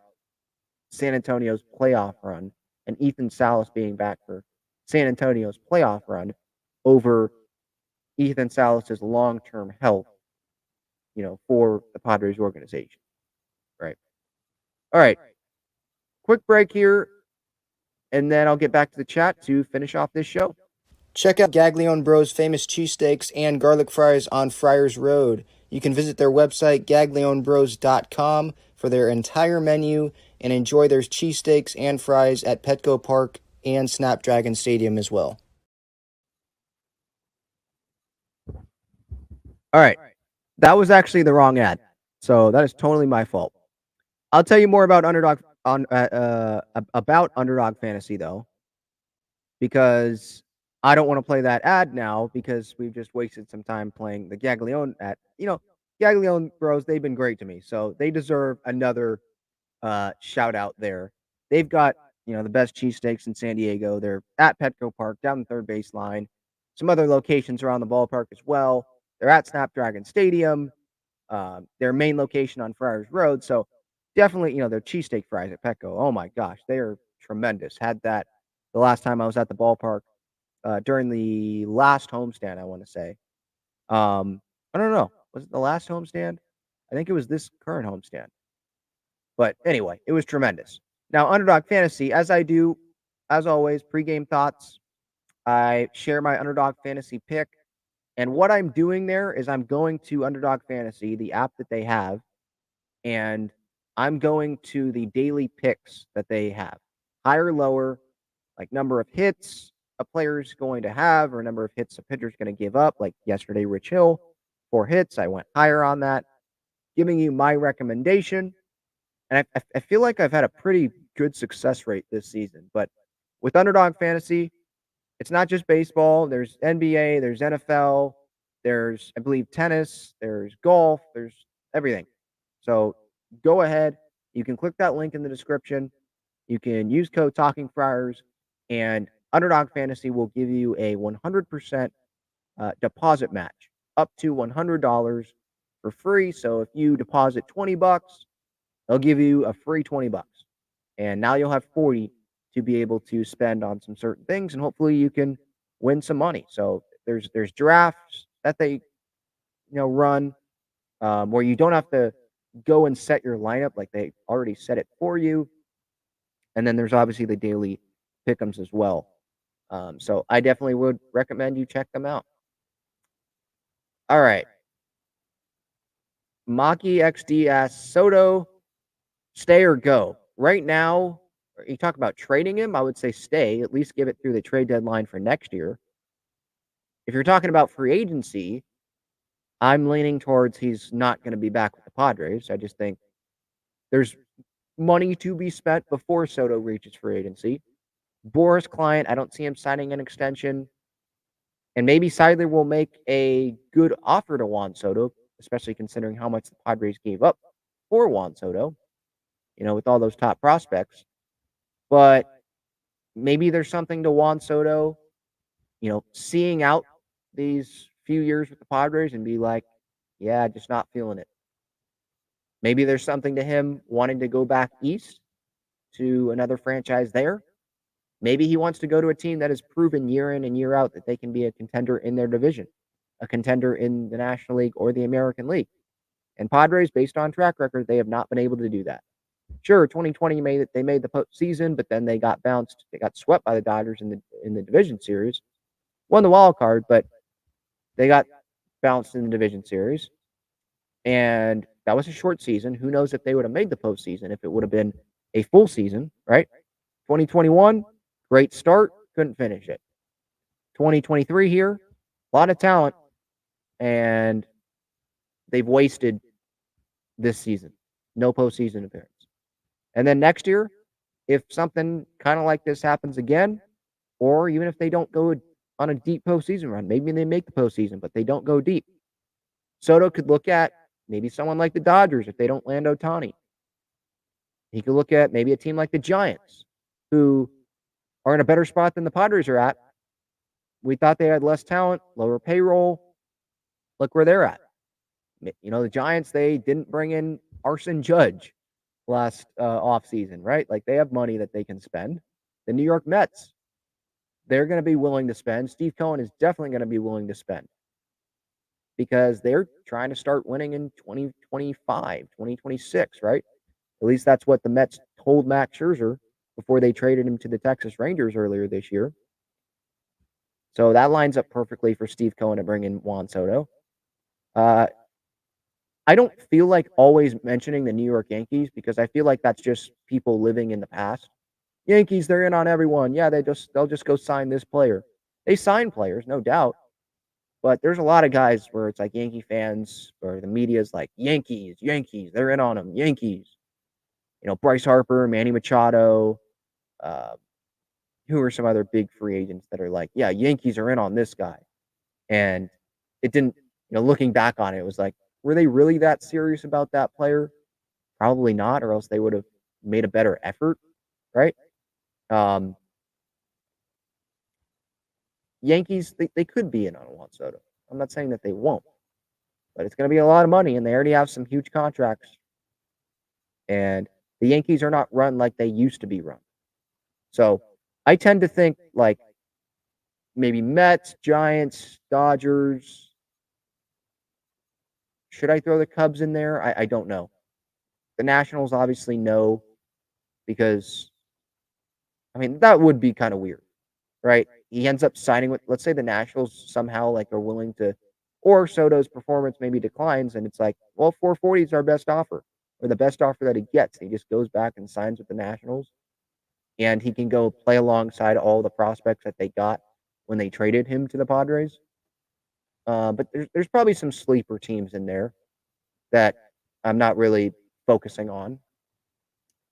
San Antonio's playoff run and Ethan Salas being back for San Antonio's playoff run over Ethan Salas's long-term health, for the Padres organization. Right. All right. Quick break here, and then I'll get back to the chat to finish off this show. Check out Gaglione Bros' famous cheesesteaks and garlic fries on Friars Road. You can visit their website, gaglionebros.com, for their entire menu and enjoy their cheesesteaks and fries at Petco Park and Snapdragon Stadium as well. All right. That was actually the wrong ad, so that is totally my fault. I'll tell you more about Underdog Fantasy though, because I don't want to play that ad now because we've just wasted some time playing the Gaglione ad. Gaglione Bros, they've been great to me, so they deserve another shout out there. They've got the best cheesesteaks in San Diego. They're at Petco Park, down the third baseline. Some other locations around the ballpark as well. They're at Snapdragon Stadium. Their main location on Friars Road. So definitely, their cheesesteak fries at Petco. Oh my gosh, they are tremendous. Had that the last time I was at the ballpark during the last homestand, I want to say. I don't know. Was it the last homestand? I think it was this current homestand. But anyway, it was tremendous. Now, Underdog Fantasy, as I do, as always, pregame thoughts. I share my Underdog Fantasy pick. And what I'm doing there is I'm going to Underdog Fantasy, the app that they have, and I'm going to the daily picks that they have. Higher, lower, like number of hits a player's going to have or number of hits a pitcher's going to give up. Like yesterday, Rich Hill, 4 hits. I went higher on that, giving you my recommendation. And I feel like I've had a pretty good success rate this season. But with Underdog Fantasy, it's not just baseball. There's NBA, there's NFL, there's, I believe, tennis, there's golf, there's everything. So go ahead. You can click that link in the description. You can use code Talking Friars, and Underdog Fantasy will give you a 100% deposit match up to $100 for free. So if you deposit $20, they'll give you a free $20. And now you'll have 40 to be able to spend on some certain things, and hopefully you can win some money. So there's drafts that they run where you don't have to go and set your lineup, like they already set it for you. And then there's obviously the daily pick'ems as well. So I definitely would recommend you check them out. All right. Maki XD asks, Soto, stay or go? Right now, you talk about trading him, I would say stay, at least give it through the trade deadline for next year. If you're talking about free agency, I'm leaning towards he's not going to be back with the Padres. I just think there's money to be spent before Soto reaches free agency. Boris Client, I don't see him signing an extension. And maybe Seidler will make a good offer to Juan Soto, especially considering how much the Padres gave up for Juan Soto, with all those top prospects. But maybe there's something to Juan Soto, seeing out these few years with the Padres and be like, yeah, just not feeling it. Maybe there's something to him wanting to go back east to another franchise there. Maybe he wants to go to a team that has proven year in and year out that they can be a contender in their division, a contender in the National League or the American League. And Padres, based on track record, they have not been able to do that. Sure, 2020 they made the postseason, but then they got bounced. They got swept by the Dodgers in the division series. Won the wild card, but they got bounced in the division series. And that was a short season. Who knows if they would have made the postseason if it would have been a full season, right? 2021, great start, couldn't finish it. 2023 here, a lot of talent, and they've wasted this season. No postseason appearance. And then next year, if something kind of like this happens again, or even if they don't go on a deep postseason run, maybe they make the postseason, but they don't go deep, Soto could look at maybe someone like the Dodgers if they don't land Ohtani. He could look at maybe a team like the Giants, who are in a better spot than the Padres are at. We thought they had less talent, lower payroll. Look where they're at. The Giants, they didn't bring in Arson Judge last offseason, right? Like, they have money that they can spend. The New York Mets, they're going to be willing to spend. Steve Cohen is definitely going to be willing to spend because they're trying to start winning in 2025, 2026, right? At least that's what the Mets told Max Scherzer before they traded him to the Texas Rangers earlier this year. So that lines up perfectly for Steve Cohen to bring in Juan Soto. I don't feel like always mentioning the New York Yankees because I feel like that's just people living in the past. Yankees, they're in on everyone. Yeah, they'll just go sign this player. They sign players, no doubt. But there's a lot of guys where it's like Yankee fans or the media's like, Yankees, they're in on them, Yankees. Bryce Harper, Manny Machado, who are some other big free agents that are like, yeah, Yankees are in on this guy. And it didn't, looking back on it, it was like, were they really that serious about that player? Probably not, or else they would have made a better effort, right? Yankees, they could be in on Juan Soto. I'm not saying that they won't, but it's going to be a lot of money, and they already have some huge contracts. And the Yankees are not run like they used to be run. So I tend to think like maybe Mets, Giants, Dodgers. Should I throw the Cubs in there? I don't know. The Nationals obviously no, because, that would be kind of weird, right? He ends up signing with, let's say the Nationals somehow like are willing to, or Soto's performance maybe declines, and it's like, well, 440 is our best offer, or the best offer that he gets. He just goes back and signs with the Nationals, and he can go play alongside all the prospects that they got when they traded him to the Padres. But there's probably some sleeper teams in there that I'm not really focusing on.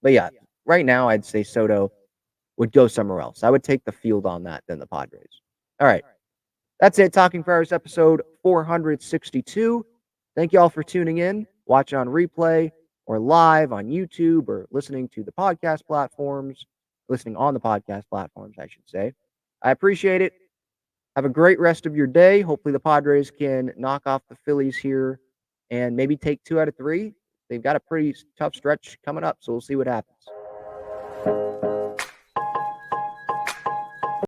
But yeah, right now I'd say Soto would go somewhere else. I would take the field on that than the Padres. All right. That's it. Talking Friars episode 462. Thank you all for tuning in, watching on replay or live on YouTube or listening on the podcast platforms, I should say. I appreciate it. Have a great rest of your day. Hopefully the Padres can knock off the Phillies here and maybe take 2 out of 3. They've got a pretty tough stretch coming up, so we'll see what happens.